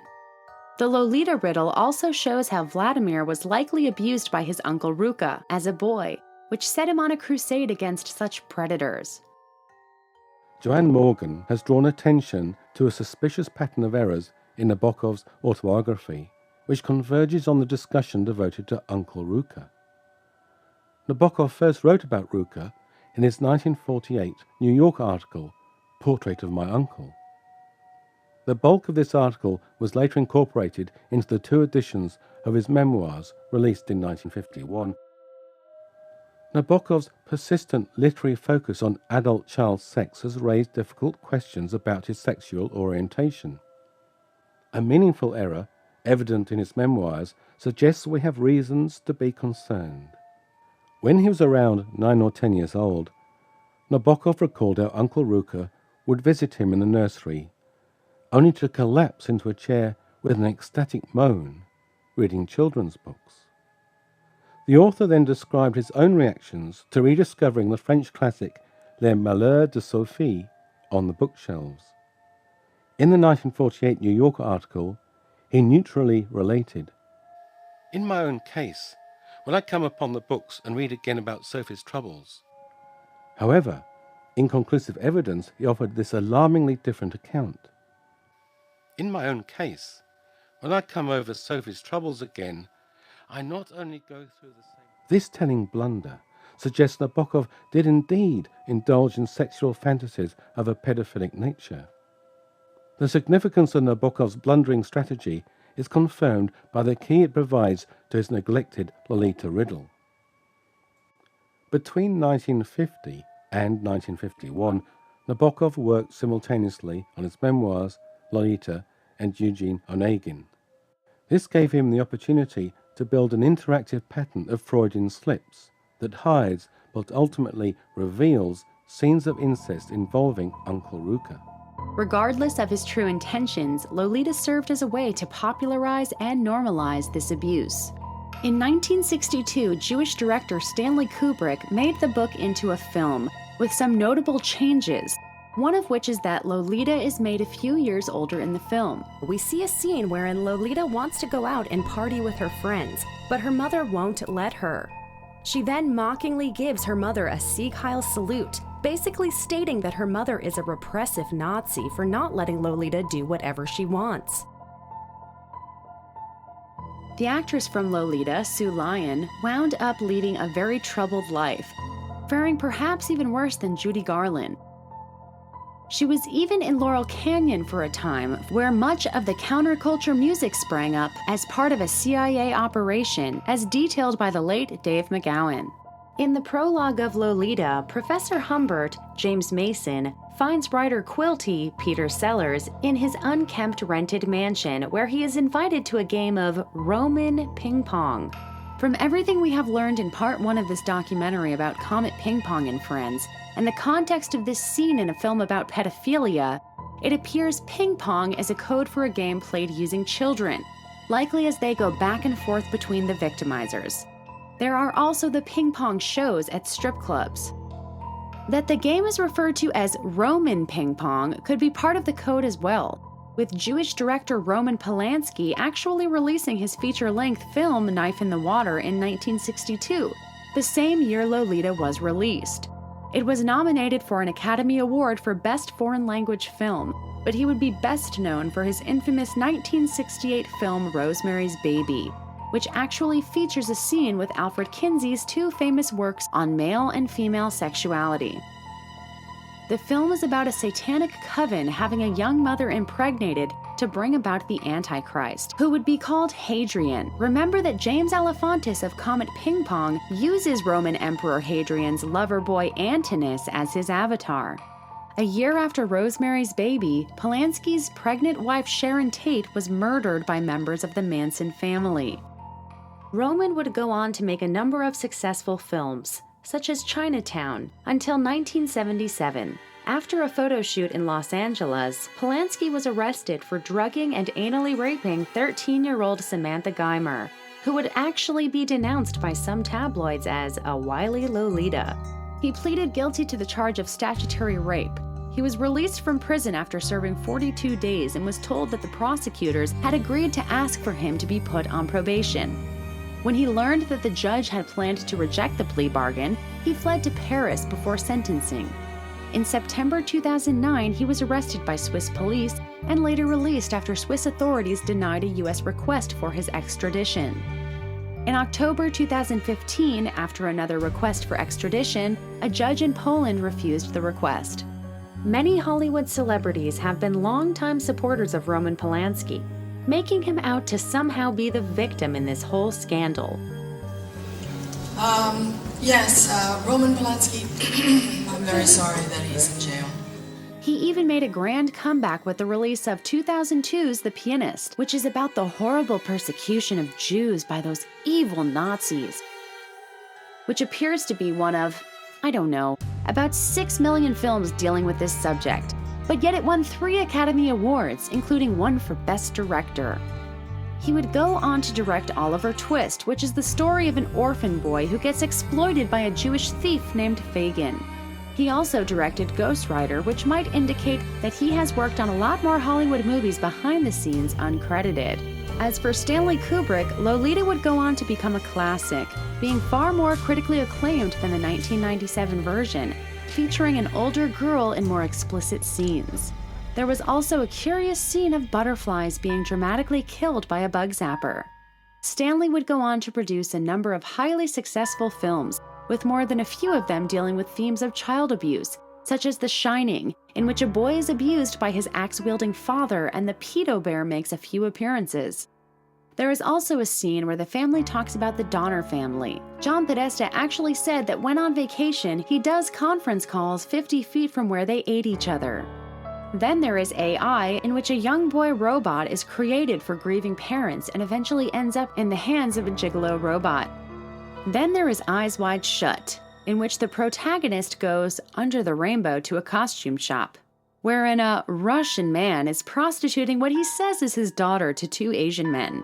The Lolita riddle also shows how Vladimir was likely abused by his uncle Ruka as a boy, which set him on a crusade against such predators. Joanne Morgan has drawn attention to a suspicious pattern of errors in Nabokov's autobiography, which converges on the discussion devoted to Uncle Ruka. Nabokov first wrote about Ruka in his 1948 New York article, Portrait of My Uncle. The bulk of this article was later incorporated into the 2 editions of his memoirs released in 1951. Nabokov's persistent literary focus on adult child sex has raised difficult questions about his sexual orientation. A meaningful error, evident in his memoirs, suggests we have reasons to be concerned. When he was around 9 or 10 years old, Nabokov recalled how Uncle Ruka would visit him in the nursery, only to collapse into a chair with an ecstatic moan, reading children's books. The author then described his own reactions to rediscovering the French classic Les Malheurs de Sophie on the bookshelves. In the 1948 New Yorker article, he neutrally related, "In my own case, when I come upon the books and read again about Sophie's troubles." However, in conclusive evidence, he offered this alarmingly different account. "In my own case, when I come over Sophie's troubles again, I not only go through the same..." This telling blunder suggests Nabokov did indeed indulge in sexual fantasies of a pedophilic nature. The significance of Nabokov's blundering strategy is confirmed by the key it provides to his neglected Lolita riddle. Between 1950 and 1951, Nabokov worked simultaneously on his memoirs, Lolita, and Eugene Onegin. This gave him the opportunity to build an interactive pattern of Freudian slips that hides but ultimately reveals scenes of incest involving Uncle Ruka. Regardless of his true intentions, Lolita served as a way to popularize and normalize this abuse. In 1962, Jewish director Stanley Kubrick made the book into a film, with some notable changes, one of which is that Lolita is made a few years older in the film. We see a scene wherein Lolita wants to go out and party with her friends, but her mother won't let her. She then mockingly gives her mother a Sieg Heil salute, basically stating that her mother is a repressive Nazi for not letting Lolita do whatever she wants. The actress from Lolita, Sue Lyon, wound up leading a very troubled life, faring perhaps even worse than Judy Garland. She was even in Laurel Canyon for a time, where much of the counterculture music sprang up as part of a CIA operation, as detailed by the late Dave McGowan. In the prologue of Lolita, Professor Humbert, James Mason, finds writer Quilty, Peter Sellers, in his unkempt rented mansion, where he is invited to a game of Roman ping pong. From everything we have learned in part 1 of this documentary about Comet Ping Pong and Friends, and the context of this scene in a film about pedophilia, it appears ping pong is a code for a game played using children, likely as they go back and forth between the victimizers. There are also the ping pong shows at strip clubs. That the game is referred to as Roman ping pong could be part of the code as well, with Jewish director Roman Polanski actually releasing his feature-length film Knife in the Water in 1962, the same year Lolita was released. It was nominated for an Academy Award for Best Foreign Language Film, but he would be best known for his infamous 1968 film Rosemary's Baby, which actually features a scene with Alfred Kinsey's 2 famous works on male and female sexuality. The film is about a satanic coven having a young mother impregnated to bring about the Antichrist, who would be called Hadrian. Remember that James Alefantis of Comet Ping Pong uses Roman Emperor Hadrian's lover boy Antinous as his avatar. A year after Rosemary's Baby, Polanski's pregnant wife Sharon Tate was murdered by members of the Manson family. Roman would go on to make a number of successful films, such as Chinatown, until 1977. After a photo shoot in Los Angeles, Polanski was arrested for drugging and anally raping 13-year-old Samantha Geimer, who would actually be denounced by some tabloids as a wily Lolita. He pleaded guilty to the charge of statutory rape. He was released from prison after serving 42 days and was told that the prosecutors had agreed to ask for him to be put on probation. When he learned that the judge had planned to reject the plea bargain, he fled to Paris before sentencing. In September 2009, he was arrested by Swiss police and later released after Swiss authorities denied a U.S. request for his extradition. In October 2015, after another request for extradition, a judge in Poland refused the request. Many Hollywood celebrities have been longtime supporters of Roman Polanski, making him out to somehow be the victim in this whole scandal. Yes, Roman Polanski. I'm very sorry that he's in jail. He even made a grand comeback with the release of 2002's The Pianist, which is about the horrible persecution of Jews by those evil Nazis, which appears to be one of, I don't know, about 6 million films dealing with this subject. But yet it won 3 Academy Awards, including one for Best Director. He would go on to direct Oliver Twist, which is the story of an orphan boy who gets exploited by a Jewish thief named Fagin. He also directed Ghost Rider, which might indicate that he has worked on a lot more Hollywood movies behind the scenes uncredited. As for Stanley Kubrick, Lolita would go on to become a classic, being far more critically acclaimed than the 1997 version, featuring an older girl in more explicit scenes. There was also a curious scene of butterflies being dramatically killed by a bug zapper. Stanley would go on to produce a number of highly successful films, with more than a few of them dealing with themes of child abuse, such as The Shining, in which a boy is abused by his axe-wielding father and the pedo bear makes a few appearances. There is also a scene where the family talks about the Donner family. John Podesta actually said that when on vacation, he does conference calls 50 feet from where they ate each other. Then there is AI, in which a young boy robot is created for grieving parents and eventually ends up in the hands of a gigolo robot. Then there is Eyes Wide Shut, in which the protagonist goes under the rainbow to a costume shop, wherein a Russian man is prostituting what he says is his daughter to 2 Asian men.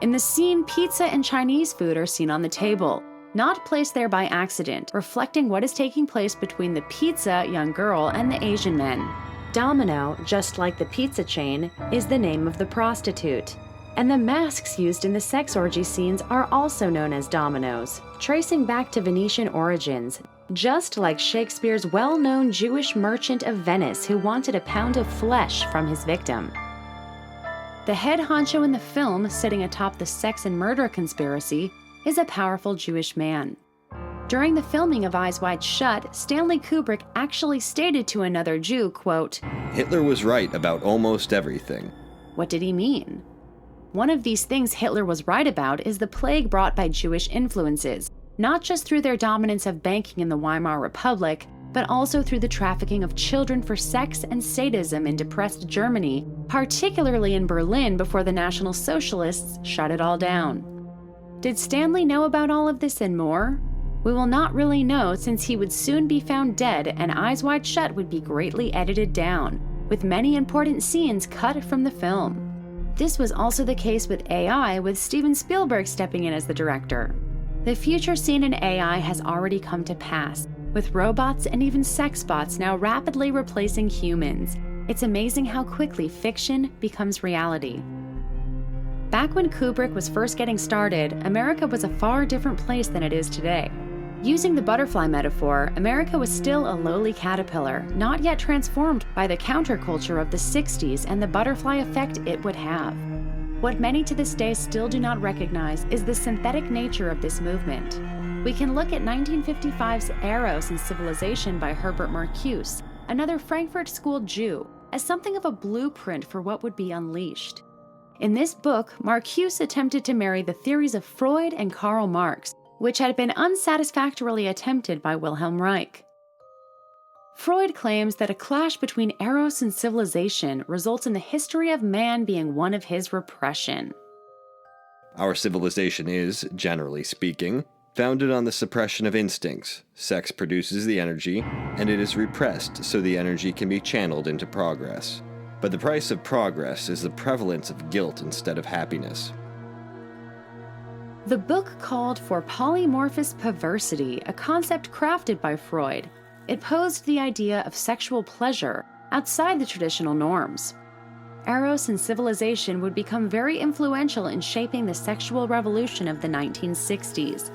In the scene, pizza and Chinese food are seen on the table, not placed there by accident, reflecting what is taking place between the pizza young girl and the Asian men. Domino, just like the pizza chain, is the name of the prostitute. And the masks used in the sex orgy scenes are also known as dominoes, tracing back to Venetian origins, just like Shakespeare's well-known Jewish merchant of Venice who wanted a pound of flesh from his victim. The head honcho in the film, sitting atop the sex and murder conspiracy, is a powerful Jewish man. During the filming of Eyes Wide Shut, Stanley Kubrick actually stated to another Jew, quote, "Hitler was right about almost everything." What did he mean? One of these things Hitler was right about is the plague brought by Jewish influences, not just through their dominance of banking in the Weimar Republic, but also through the trafficking of children for sex and sadism in depressed Germany, particularly in Berlin before the National Socialists shut it all down. Did Stanley know about all of this and more? We will not really know, since he would soon be found dead and Eyes Wide Shut would be greatly edited down, with many important scenes cut from the film. This was also the case with AI, with Steven Spielberg stepping in as the director. The future seen in AI has already come to pass, with robots and even sex bots now rapidly replacing humans. It's amazing how quickly fiction becomes reality. Back when Kubrick was first getting started, America was a far different place than it is today. Using the butterfly metaphor, America was still a lowly caterpillar, not yet transformed by the counterculture of the 60s and the butterfly effect it would have. What many to this day still do not recognize is the synthetic nature of this movement. We can look at 1955's Eros and Civilization by Herbert Marcuse, another Frankfurt School Jew, as something of a blueprint for what would be unleashed. In this book, Marcuse attempted to marry the theories of Freud and Karl Marx, which had been unsatisfactorily attempted by Wilhelm Reich. Freud claims that a clash between Eros and civilization results in the history of man being one of his repression. Our civilization is, generally speaking, founded on the suppression of instincts. Sex produces the energy, and it is repressed so the energy can be channeled into progress. But the price of progress is the prevalence of guilt instead of happiness. The book called for polymorphous perversity, a concept crafted by Freud. It posed the idea of sexual pleasure outside the traditional norms. Eros and Civilization would become very influential in shaping the sexual revolution of the 1960s.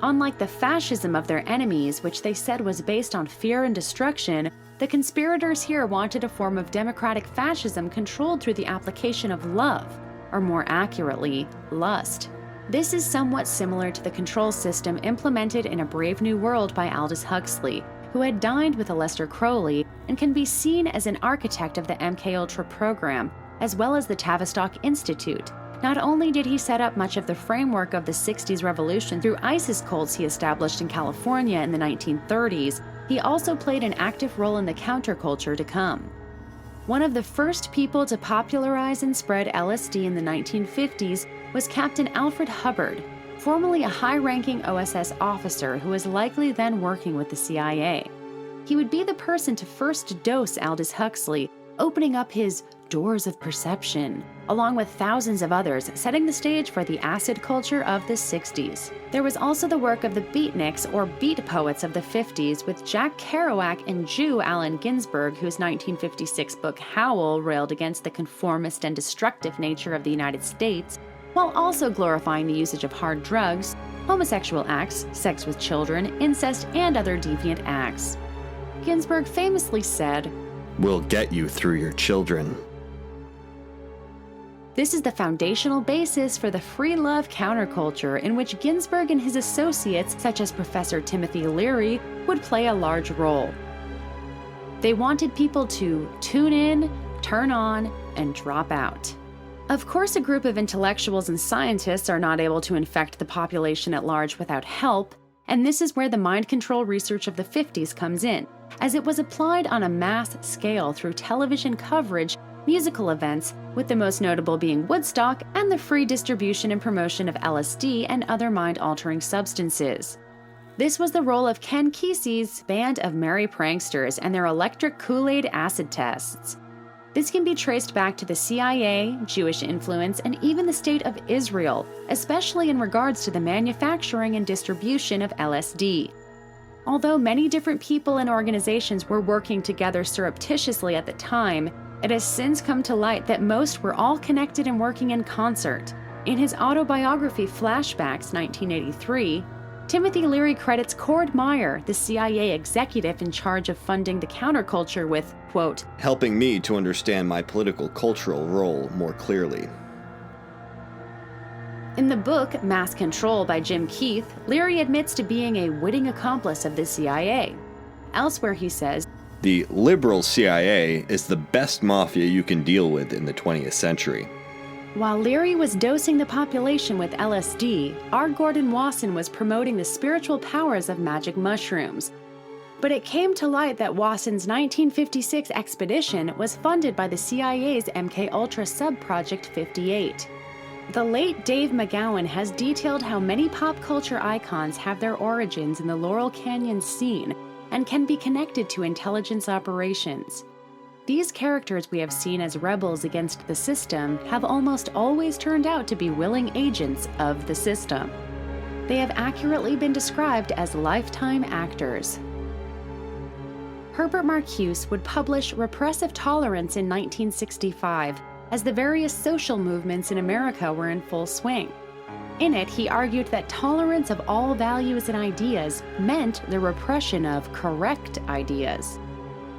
Unlike the fascism of their enemies, which they said was based on fear and destruction, the conspirators here wanted a form of democratic fascism controlled through the application of love, or more accurately, lust. This is somewhat similar to the control system implemented in A Brave New World by Aldous Huxley, who had dined with Aleister Crowley and can be seen as an architect of the MKUltra program, as well as the Tavistock Institute, Not only did he set up much of the framework of the 60s revolution through ISIS cults he established in California in the 1930s, he also played an active role in the counterculture to come. One of the first people to popularize and spread LSD in the 1950s was Captain Alfred Hubbard, formerly a high-ranking OSS officer who was likely then working with the CIA. He would be the person to first dose Aldous Huxley, opening up his doors of perception, along with thousands of others, setting the stage for the acid culture of the 60s. There was also the work of the beatniks, or beat poets of the 50s, with Jack Kerouac and Jew Allen Ginsberg, whose 1956 book Howl railed against the conformist and destructive nature of the United States, while also glorifying the usage of hard drugs, homosexual acts, sex with children, incest, and other deviant acts. Ginsberg famously said, "We'll get you through your children." This is the foundational basis for the free love counterculture in which Ginsberg and his associates, such as Professor Timothy Leary, would play a large role. They wanted people to tune in, turn on, and drop out. Of course, a group of intellectuals and scientists are not able to infect the population at large without help, and this is where the mind control research of the 50s comes in, as it was applied on a mass scale through television coverage, musical events, with the most notable being Woodstock, and the free distribution and promotion of LSD and other mind-altering substances. This was the role of Ken Kesey's band of merry pranksters and their electric Kool-Aid acid tests. This can be traced back to the CIA, Jewish influence, and even the state of Israel, especially in regards to the manufacturing and distribution of LSD. Although many different people and organizations were working together surreptitiously at the time, it has since come to light that most were all connected and working in concert. In his autobiography Flashbacks, 1983, Timothy Leary credits Cord Meyer, the CIA executive in charge of funding the counterculture, with, quote, "helping me to understand my political cultural role more clearly." In the book Mass Control by Jim Keith, Leary admits to being a witting accomplice of the CIA. Elsewhere he says, "The liberal CIA is the best mafia you can deal with in the 20th century." While Leary was dosing the population with LSD, R. Gordon Wasson was promoting the spiritual powers of magic mushrooms. But it came to light that Wasson's 1956 expedition was funded by the CIA's MKUltra sub-project 58. The late Dave McGowan has detailed how many pop culture icons have their origins in the Laurel Canyon scene and can be connected to intelligence operations. These characters we have seen as rebels against the system have almost always turned out to be willing agents of the system. They have accurately been described as lifetime actors. Herbert Marcuse would publish Repressive Tolerance in 1965, as the various social movements in America were in full swing. In it, he argued that tolerance of all values and ideas meant the repression of correct ideas.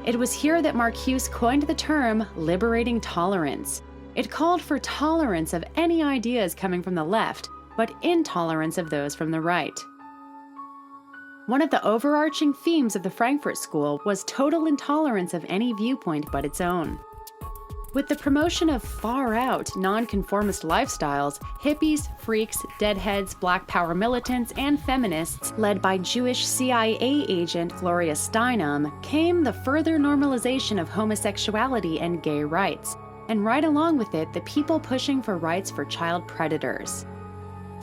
It was here that Marcuse coined the term liberating tolerance. It called for tolerance of any ideas coming from the left, but intolerance of those from the right. One of the overarching themes of the Frankfurt School was total intolerance of any viewpoint but its own. With the promotion of far-out, nonconformist lifestyles, hippies, freaks, deadheads, Black Power militants, and feminists, led by Jewish CIA agent Gloria Steinem, came the further normalization of homosexuality and gay rights, and right along with it, the people pushing for rights for child predators.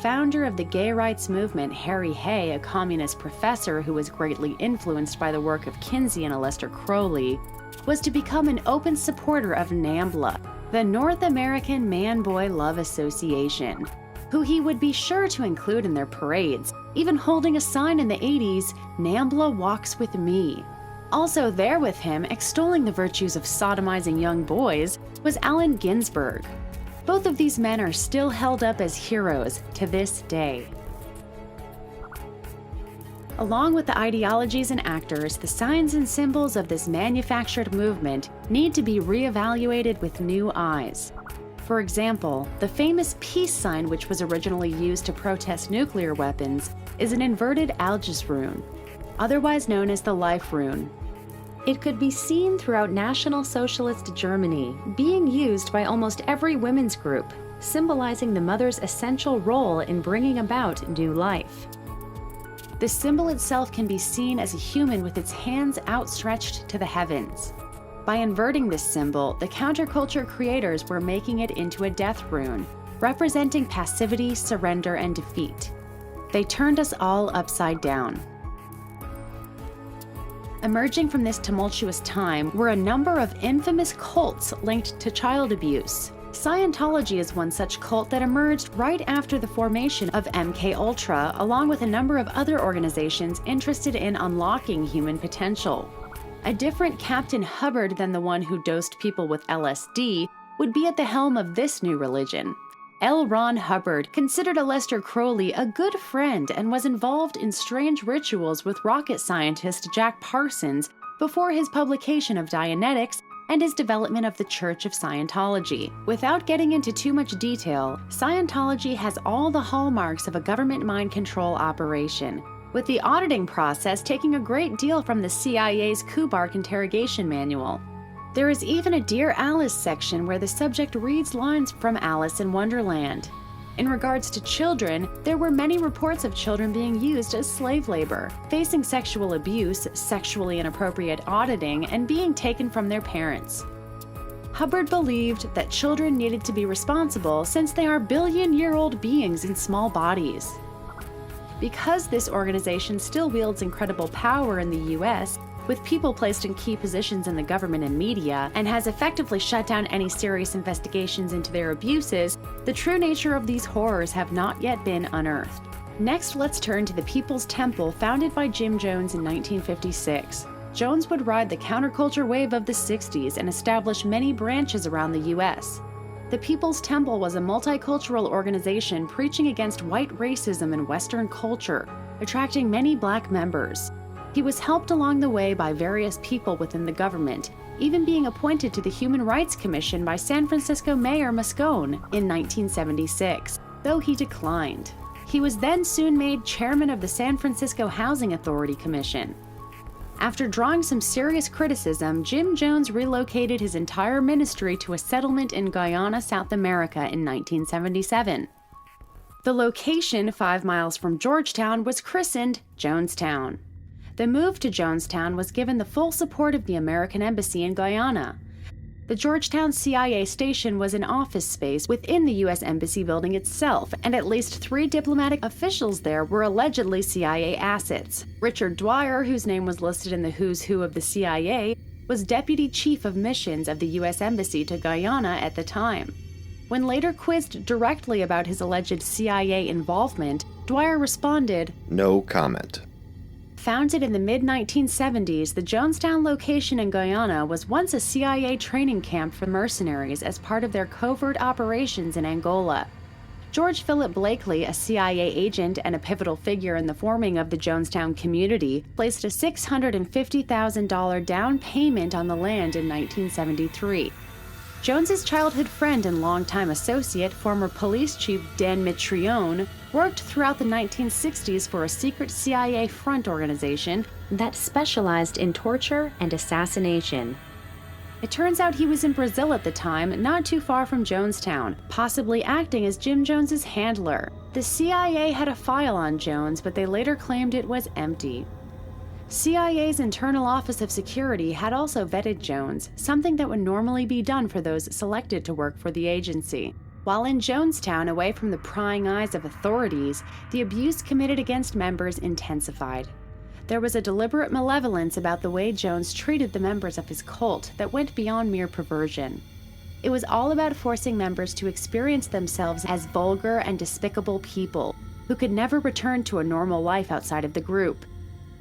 Founder of the gay rights movement, Harry Hay, a communist professor who was greatly influenced by the work of Kinsey and Aleister Crowley, was to become an open supporter of NAMBLA, the North American Man-Boy Love Association, who he would be sure to include in their parades, even holding a sign in the 80s, "NAMBLA walks with me." Also there with him, extolling the virtues of sodomizing young boys, was Allen Ginsberg. Both of these men are still held up as heroes to this day. Along with the ideologies and actors, the signs and symbols of this manufactured movement need to be reevaluated with new eyes. For example, the famous peace sign, which was originally used to protest nuclear weapons, is an inverted algis rune, otherwise known as the life rune. It could be seen throughout National Socialist Germany, being used by almost every women's group, symbolizing the mother's essential role in bringing about new life. The symbol itself can be seen as a human with its hands outstretched to the heavens. By inverting this symbol, the counterculture creators were making it into a death rune, representing passivity, surrender, and defeat. They turned us all upside down. Emerging from this tumultuous time were a number of infamous cults linked to child abuse. Scientology is one such cult that emerged right after the formation of MKUltra, along with a number of other organizations interested in unlocking human potential. A different Captain Hubbard than the one who dosed people with LSD would be at the helm of this new religion. L. Ron Hubbard considered Aleister Crowley a good friend and was involved in strange rituals with rocket scientist Jack Parsons before his publication of Dianetics and his development of the Church of Scientology. Without getting into too much detail, Scientology has all the hallmarks of a government mind control operation, with the auditing process taking a great deal from the CIA's Kubark interrogation manual. There is even a Dear Alice section where the subject reads lines from Alice in Wonderland. In regards to children, there were many reports of children being used as slave labor, facing sexual abuse, sexually inappropriate auditing, and being taken from their parents. Hubbard believed that children needed to be responsible since they are billion-year-old beings in small bodies. Because this organization still wields incredible power in the US, with people placed in key positions in the government and media, and has effectively shut down any serious investigations into their abuses, the true nature of these horrors have not yet been unearthed. Next, let's turn to the People's Temple, founded by Jim Jones in 1956. Jones would ride the counterculture wave of the 60s and establish many branches around the US. The People's Temple was a multicultural organization preaching against white racism and Western culture, attracting many black members. He was helped along the way by various people within the government, even being appointed to the Human Rights Commission by San Francisco Mayor Moscone in 1976, though he declined. He was then soon made chairman of the San Francisco Housing Authority Commission. After drawing some serious criticism, Jim Jones relocated his entire ministry to a settlement in Guyana, South America in 1977. The location, 5 miles from Georgetown, was christened Jonestown. The move to Jonestown was given the full support of the American Embassy in Guyana. The Georgetown CIA station was an office space within the U.S. Embassy building itself, and at least 3 diplomatic officials there were allegedly CIA assets. Richard Dwyer, whose name was listed in the Who's Who of the CIA, was Deputy Chief of Missions of the U.S. Embassy to Guyana at the time. When later quizzed directly about his alleged CIA involvement, Dwyer responded, "No comment." Founded in the mid-1970s, the Jonestown location in Guyana was once a CIA training camp for mercenaries as part of their covert operations in Angola. George Philip Blakely, a CIA agent and a pivotal figure in the forming of the Jonestown community, placed a $650,000 down payment on the land in 1973. Jones's childhood friend and longtime associate, former police chief Dan Mitrione, worked throughout the 1960s for a secret CIA front organization that specialized in torture and assassination. It turns out he was in Brazil at the time, not too far from Jonestown, possibly acting as Jim Jones's handler. The CIA had a file on Jones, but they later claimed it was empty. CIA's Internal Office of Security had also vetted Jones, something that would normally be done for those selected to work for the agency. While in Jonestown, away from the prying eyes of authorities, the abuse committed against members intensified. There was a deliberate malevolence about the way Jones treated the members of his cult that went beyond mere perversion. It was all about forcing members to experience themselves as vulgar and despicable people who could never return to a normal life outside of the group.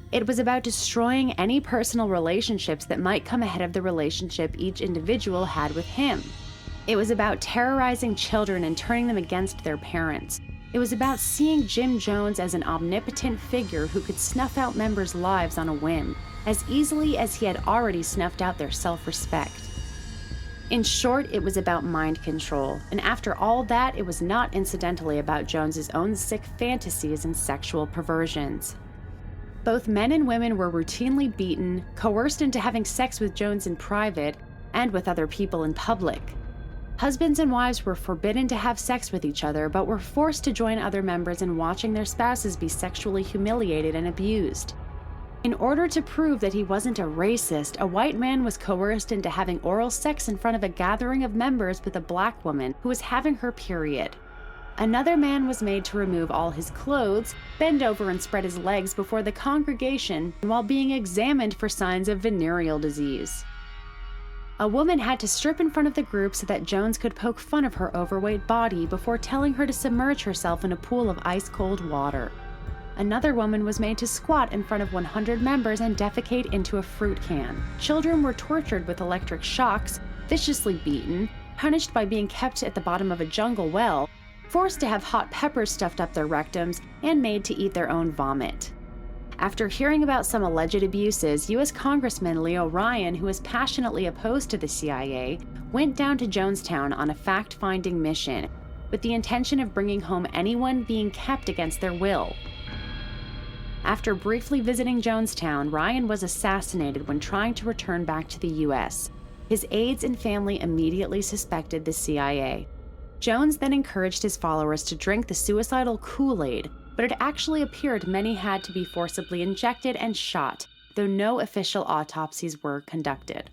It was about destroying any personal relationships that might come ahead of the relationship each individual had with him. It was about terrorizing children and turning them against their parents. It was about seeing Jim Jones as an omnipotent figure who could snuff out members' lives on a whim, as easily as he had already snuffed out their self-respect. In short, it was about mind control, and after all that, it was not incidentally about Jones's own sick fantasies and sexual perversions. Both men and women were routinely beaten, coerced into having sex with Jones in private, and with other people in public. Husbands and wives were forbidden to have sex with each other, but were forced to join other members in watching their spouses be sexually humiliated and abused. In order to prove that he wasn't a racist, a white man was coerced into having oral sex in front of a gathering of members with a black woman who was having her period. Another man was made to remove all his clothes, bend over and spread his legs before the congregation while being examined for signs of venereal disease. A woman had to strip in front of the group so that Jones could poke fun of her overweight body before telling her to submerge herself in a pool of ice-cold water. Another woman was made to squat in front of 100 members and defecate into a fruit can. Children were tortured with electric shocks, viciously beaten, punished by being kept at the bottom of a jungle well, forced to have hot peppers stuffed up their rectums, and made to eat their own vomit. After hearing about some alleged abuses, U.S. Congressman Leo Ryan, who was passionately opposed to the CIA, went down to Jonestown on a fact-finding mission, with the intention of bringing home anyone being kept against their will. After briefly visiting Jonestown, Ryan was assassinated when trying to return back to the U.S. His aides and family immediately suspected the CIA. Jones then encouraged his followers to drink the suicidal Kool-Aid, but it actually appeared many had to be forcibly injected and shot, though no official autopsies were conducted.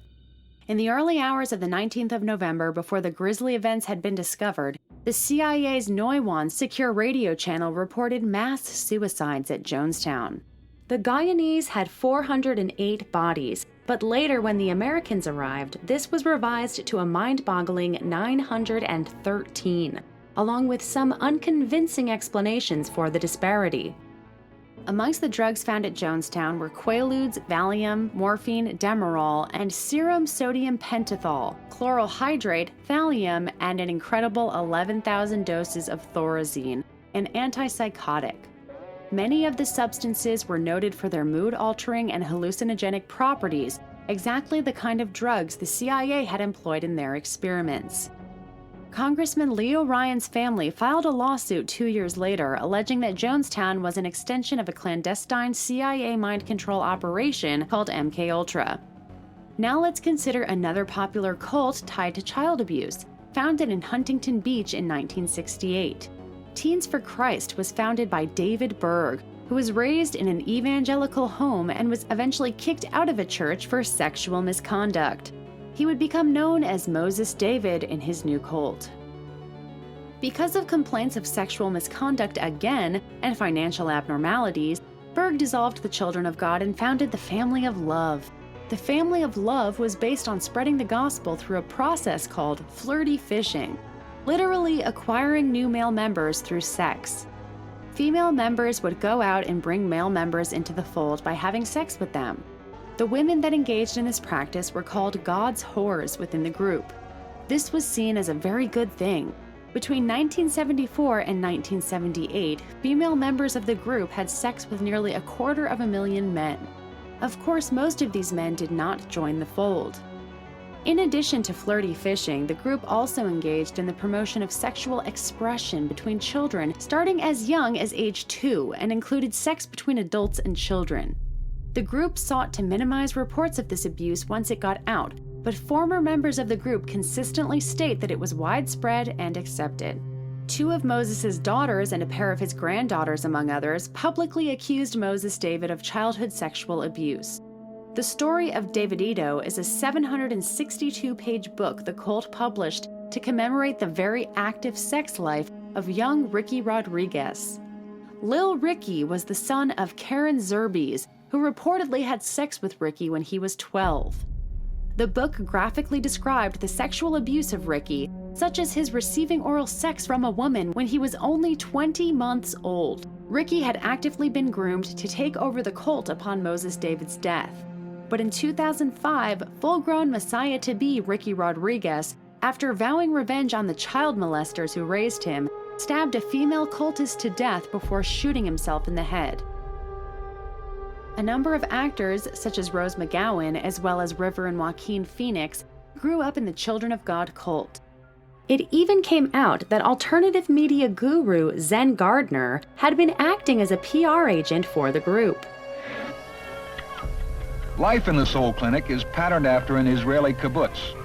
In the early hours of the 19th of November, before the grisly events had been discovered, the CIA's Noiwan secure radio channel reported mass suicides at Jonestown. The Guyanese had 408 bodies, but later when the Americans arrived, this was revised to a mind-boggling 913, along with some unconvincing explanations for the disparity. Amongst the drugs found at Jonestown were Quaaludes, Valium, morphine, Demerol, and serum sodium pentothal, chloral hydrate, thallium, and an incredible 11,000 doses of thorazine, an antipsychotic. Many of the substances were noted for their mood-altering and hallucinogenic properties, exactly the kind of drugs the CIA had employed in their experiments. Congressman Leo Ryan's family filed a lawsuit 2 years later alleging that Jonestown was an extension of a clandestine CIA mind control operation called MKUltra. Now let's consider another popular cult tied to child abuse, founded in Huntington Beach in 1968. Teens for Christ was founded by David Berg, who was raised in an evangelical home and was eventually kicked out of a church for sexual misconduct. He would become known as Moses David in his new cult. Because of complaints of sexual misconduct again and financial abnormalities, Berg dissolved the Children of God and founded the Family of Love. The Family of Love was based on spreading the gospel through a process called flirty fishing, literally acquiring new male members through sex. Female members would go out and bring male members into the fold by having sex with them. The women that engaged in this practice were called God's whores within the group. This was seen as a very good thing. Between 1974 and 1978, female members of the group had sex with nearly 250,000 men. Of course, most of these men did not join the fold. In addition to flirty fishing, the group also engaged in the promotion of sexual expression between children starting as young as age 2 and included sex between adults and children. The group sought to minimize reports of this abuse once it got out, but former members of the group consistently state that it was widespread and accepted. 2 of Moses' daughters and a pair of his granddaughters, among others, publicly accused Moses David of childhood sexual abuse. The Story of Davidito is a 762-page book the cult published to commemorate the very active sex life of young Ricky Rodriguez. Lil Ricky was the son of Karen Zerbies, who reportedly had sex with Ricky when he was 12. The book graphically described the sexual abuse of Ricky, such as his receiving oral sex from a woman when he was only 20 months old. Ricky had actively been groomed to take over the cult upon Moses David's death. But in 2005, full-grown Messiah-to-be Ricky Rodriguez, after vowing revenge on the child molesters who raised him, stabbed a female cultist to death before shooting himself in the head. A number of actors, such as Rose McGowan, as well as River and Joaquin Phoenix, grew up in the Children of God cult. It even came out that alternative media guru Zen Gardner had been acting as a PR agent for the group. Life in the Soul Clinic is patterned after an Israeli kibbutz.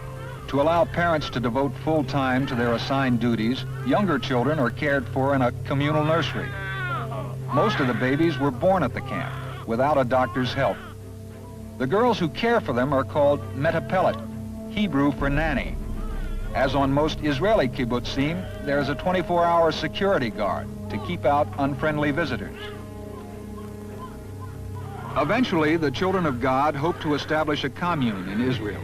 To allow parents to devote full time to their assigned duties, younger children are cared for in a communal nursery. Most of the babies were born at the camp without a doctor's help. The girls who care for them are called metapelet, Hebrew for nanny. As on most Israeli kibbutzim, there is a 24-hour security guard to keep out unfriendly visitors. Eventually, the children of God hope to establish a commune in Israel,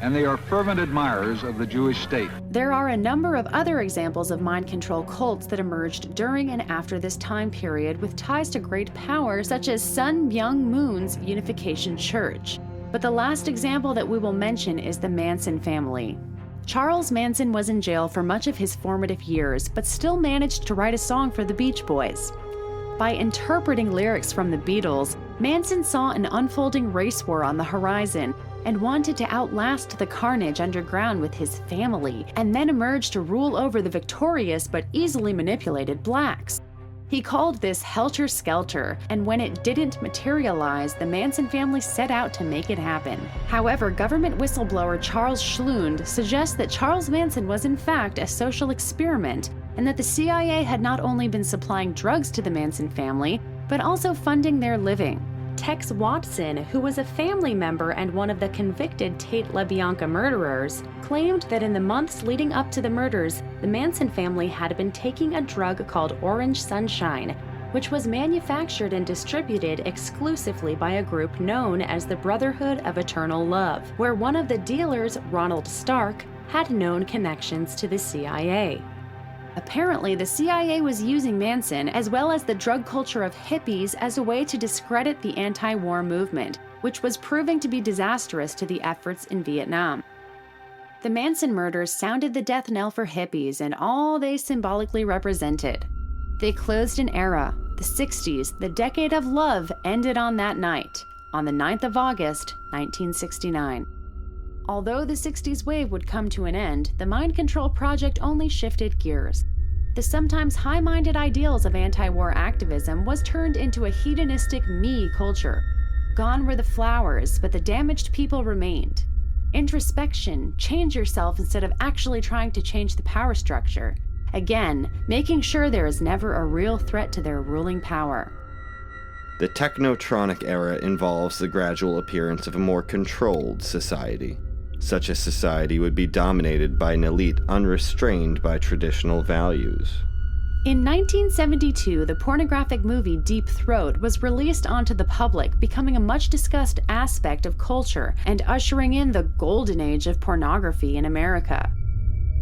and they are fervent admirers of the Jewish state. There are a number of other examples of mind control cults that emerged during and after this time period with ties to great power, such as Sun Myung Moon's Unification Church. But the last example that we will mention is the Manson family. Charles Manson was in jail for much of his formative years, but still managed to write a song for the Beach Boys. By interpreting lyrics from the Beatles, Manson saw an unfolding race war on the horizon and wanted to outlast the carnage underground with his family, and then emerge to rule over the victorious but easily manipulated blacks. He called this Helter Skelter, and when it didn't materialize, the Manson family set out to make it happen. However, government whistleblower Charles Schlund suggests that Charles Manson was in fact a social experiment, and that the CIA had not only been supplying drugs to the Manson family, but also funding their living. Tex Watson, who was a family member and one of the convicted Tate LaBianca murderers, claimed that in the months leading up to the murders, the Manson family had been taking a drug called Orange Sunshine, which was manufactured and distributed exclusively by a group known as the Brotherhood of Eternal Love, where one of the dealers, Ronald Stark, had known connections to the CIA. Apparently, the CIA was using Manson, as well as the drug culture of hippies, as a way to discredit the anti-war movement, which was proving to be disastrous to the efforts in Vietnam. The Manson murders sounded the death knell for hippies and all they symbolically represented. They closed an era. The 60s, the decade of love, ended on that night, on the 9th of August, 1969. Although the 60s wave would come to an end, the Mind Control Project only shifted gears. The sometimes high-minded ideals of anti-war activism was turned into a hedonistic me culture. Gone were the flowers, but the damaged people remained. Introspection, change yourself instead of actually trying to change the power structure. Again, making sure there is never a real threat to their ruling power. The technotronic era involves the gradual appearance of a more controlled society. Such a society would be dominated by an elite unrestrained by traditional values. In 1972, the pornographic movie Deep Throat was released onto the public, becoming a much-discussed aspect of culture and ushering in the golden age of pornography in America.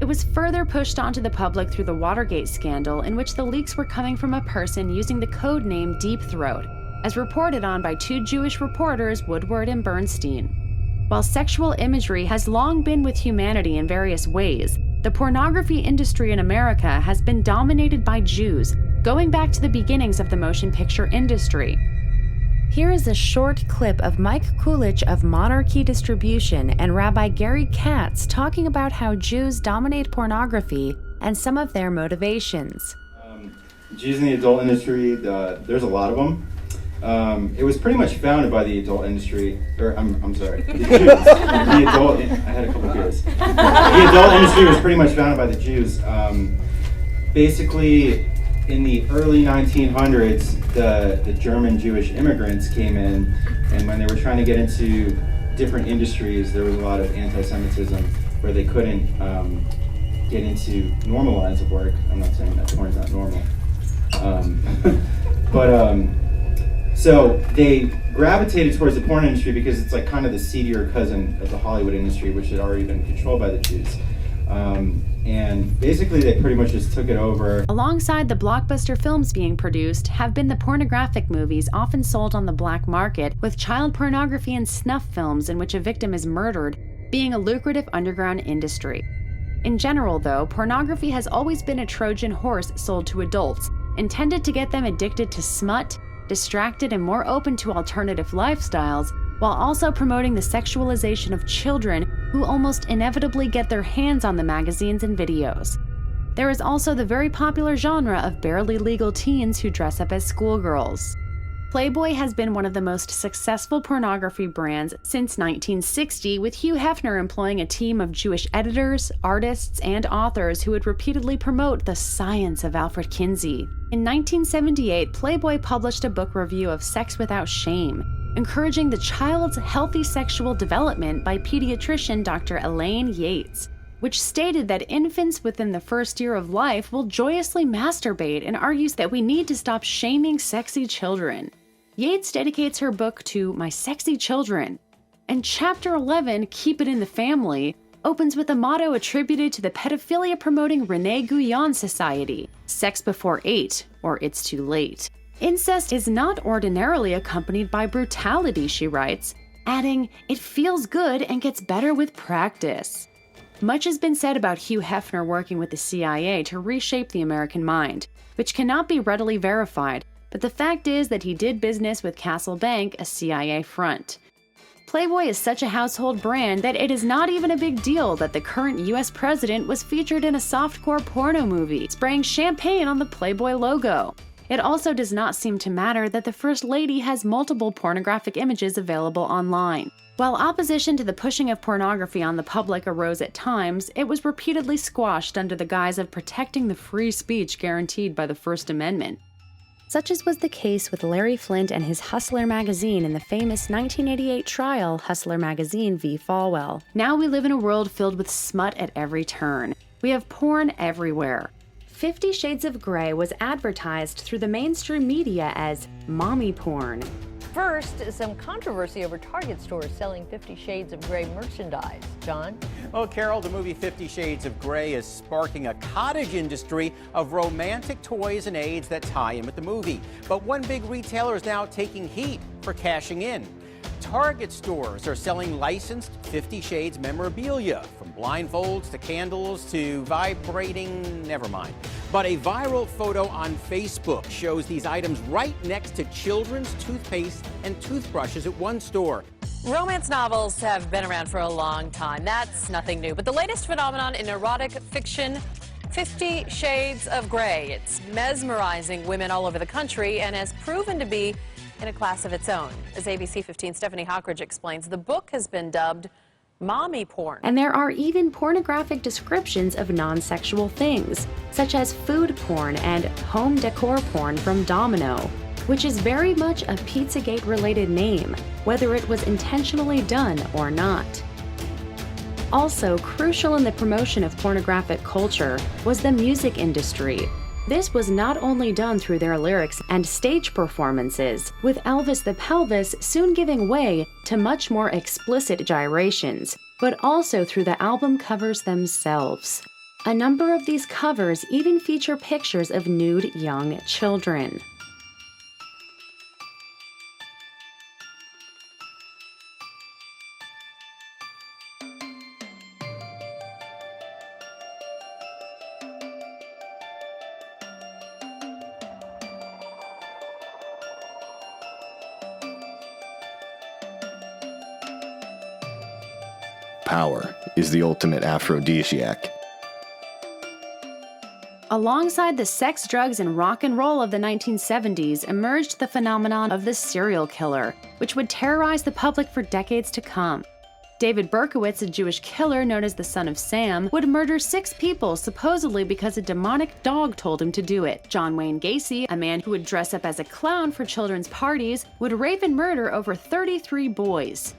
It was further pushed onto the public through the Watergate scandal, in which the leaks were coming from a person using the code name Deep Throat, as reported on by two Jewish reporters, Woodward and Bernstein. While sexual imagery has long been with humanity in various ways, the pornography industry in America has been dominated by Jews, going back to the beginnings of the motion picture industry. Here is a short clip of Mike Kulich of Monarchy Distribution and Rabbi Gary Katz talking about how Jews dominate pornography and some of their motivations. Jews in the adult industry, there's a lot of them. It was pretty much founded by the adult industry, or I'm sorry, the Jews. I had a couple beers. The adult industry was pretty much founded by the Jews. Basically, in the early 1900s, the German Jewish immigrants came in, and when they were trying to get into different industries, there was a lot of anti-Semitism where they couldn't get into normal lines of work. I'm not saying that porn's not normal. So they gravitated towards the porn industry because it's like kind of the seedier cousin of the Hollywood industry, which had already been controlled by the Jews. And basically they pretty much just took it over. Alongside the blockbuster films being produced have been the pornographic movies often sold on the black market, with child pornography and snuff films in which a victim is murdered being a lucrative underground industry. In general, though, pornography has always been a Trojan horse sold to adults, intended to get them addicted to smut, distracted and more open to alternative lifestyles, while also promoting the sexualization of children who almost inevitably get their hands on the magazines and videos. There is also the very popular genre of barely legal teens who dress up as schoolgirls. Playboy has been one of the most successful pornography brands since 1960, with Hugh Hefner employing a team of Jewish editors, artists, and authors who would repeatedly promote the science of Alfred Kinsey. In 1978, Playboy published a book review of Sex Without Shame, encouraging the child's healthy sexual development by pediatrician Dr. Elaine Yates, which stated that infants within the first year of life will joyously masturbate and argues that we need to stop shaming sexy children. Yates dedicates her book to My Sexy Children, and Chapter 11, Keep It in the Family, opens with a motto attributed to the pedophilia-promoting René Guyon Society, Sex Before 8, or It's Too Late. Incest is not ordinarily accompanied by brutality, she writes, adding, it feels good and gets better with practice. Much has been said about Hugh Hefner working with the CIA to reshape the American mind, which cannot be readily verified, but the fact is that he did business with Castle Bank, a CIA front. Playboy is such a household brand that it is not even a big deal that the current US president was featured in a softcore porno movie, spraying champagne on the Playboy logo. It also does not seem to matter that the First Lady has multiple pornographic images available online. While opposition to the pushing of pornography on the public arose at times, it was repeatedly squashed under the guise of protecting the free speech guaranteed by the First Amendment. Such as was the case with Larry Flynt and his Hustler magazine in the famous 1988 trial, Hustler Magazine v. Falwell. Now we live in a world filled with smut at every turn. We have porn everywhere. 50 Shades of Grey was advertised through the mainstream media as mommy porn. First, some controversy over Target stores selling 50 Shades of Grey merchandise. John? Well, Carol, the movie 50 Shades of Grey is sparking a cottage industry of romantic toys and aids that tie in with the movie. But one big retailer is now taking heat for cashing in. Target stores are selling licensed 50 Shades memorabilia, from blindfolds to candles to vibrating, never mind. But a viral photo on Facebook shows these items right next to children's toothpaste and toothbrushes at one store. Romance novels have been around for a long time. That's nothing new. But the latest phenomenon in erotic fiction, 50 Shades of Grey. It's mesmerizing women all over the country and has proven to be in a class of its own. As ABC 15's Stephanie Hockridge explains, the book has been dubbed mommy porn. And there are even pornographic descriptions of non-sexual things, such as food porn and home decor porn from Domino, which is very much a Pizzagate-related name, whether it was intentionally done or not. Also, crucial in the promotion of pornographic culture was the music industry. This was not only done through their lyrics and stage performances, with Elvis the Pelvis soon giving way to much more explicit gyrations, but also through the album covers themselves. A number of these covers even feature pictures of nude young children. Power is the ultimate aphrodisiac. Alongside the sex, drugs, and rock and roll of the 1970s emerged the phenomenon of the serial killer, which would terrorize the public for decades to come. David Berkowitz, a Jewish killer known as the Son of Sam, would murder 6 people supposedly because a demonic dog told him to do it. John Wayne Gacy, a man who would dress up as a clown for children's parties, would rape and murder over 33 boys.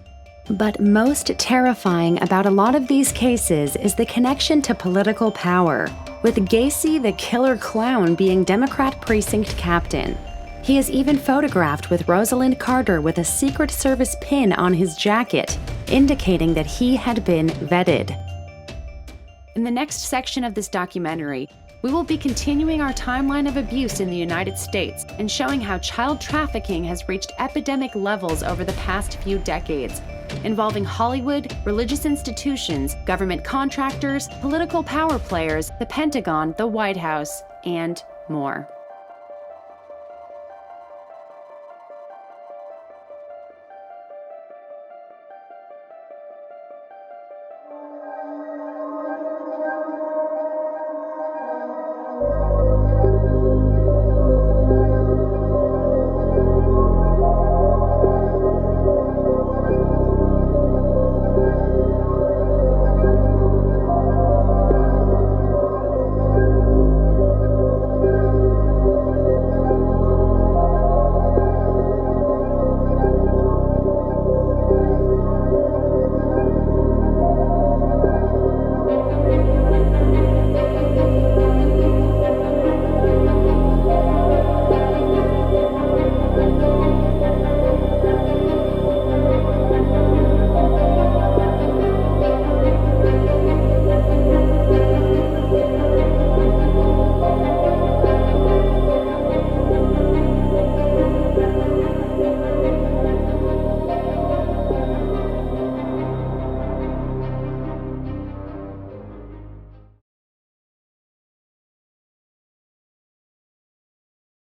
But most terrifying about a lot of these cases is the connection to political power, with Gacy the killer clown being Democrat precinct captain. He is even photographed with Rosalind Carter with a Secret Service pin on his jacket, indicating that he had been vetted. In the next section of this documentary, we will be continuing our timeline of abuse in the United States and showing how child trafficking has reached epidemic levels over the past few decades, involving Hollywood, religious institutions, government contractors, political power players, the Pentagon, the White House, and more.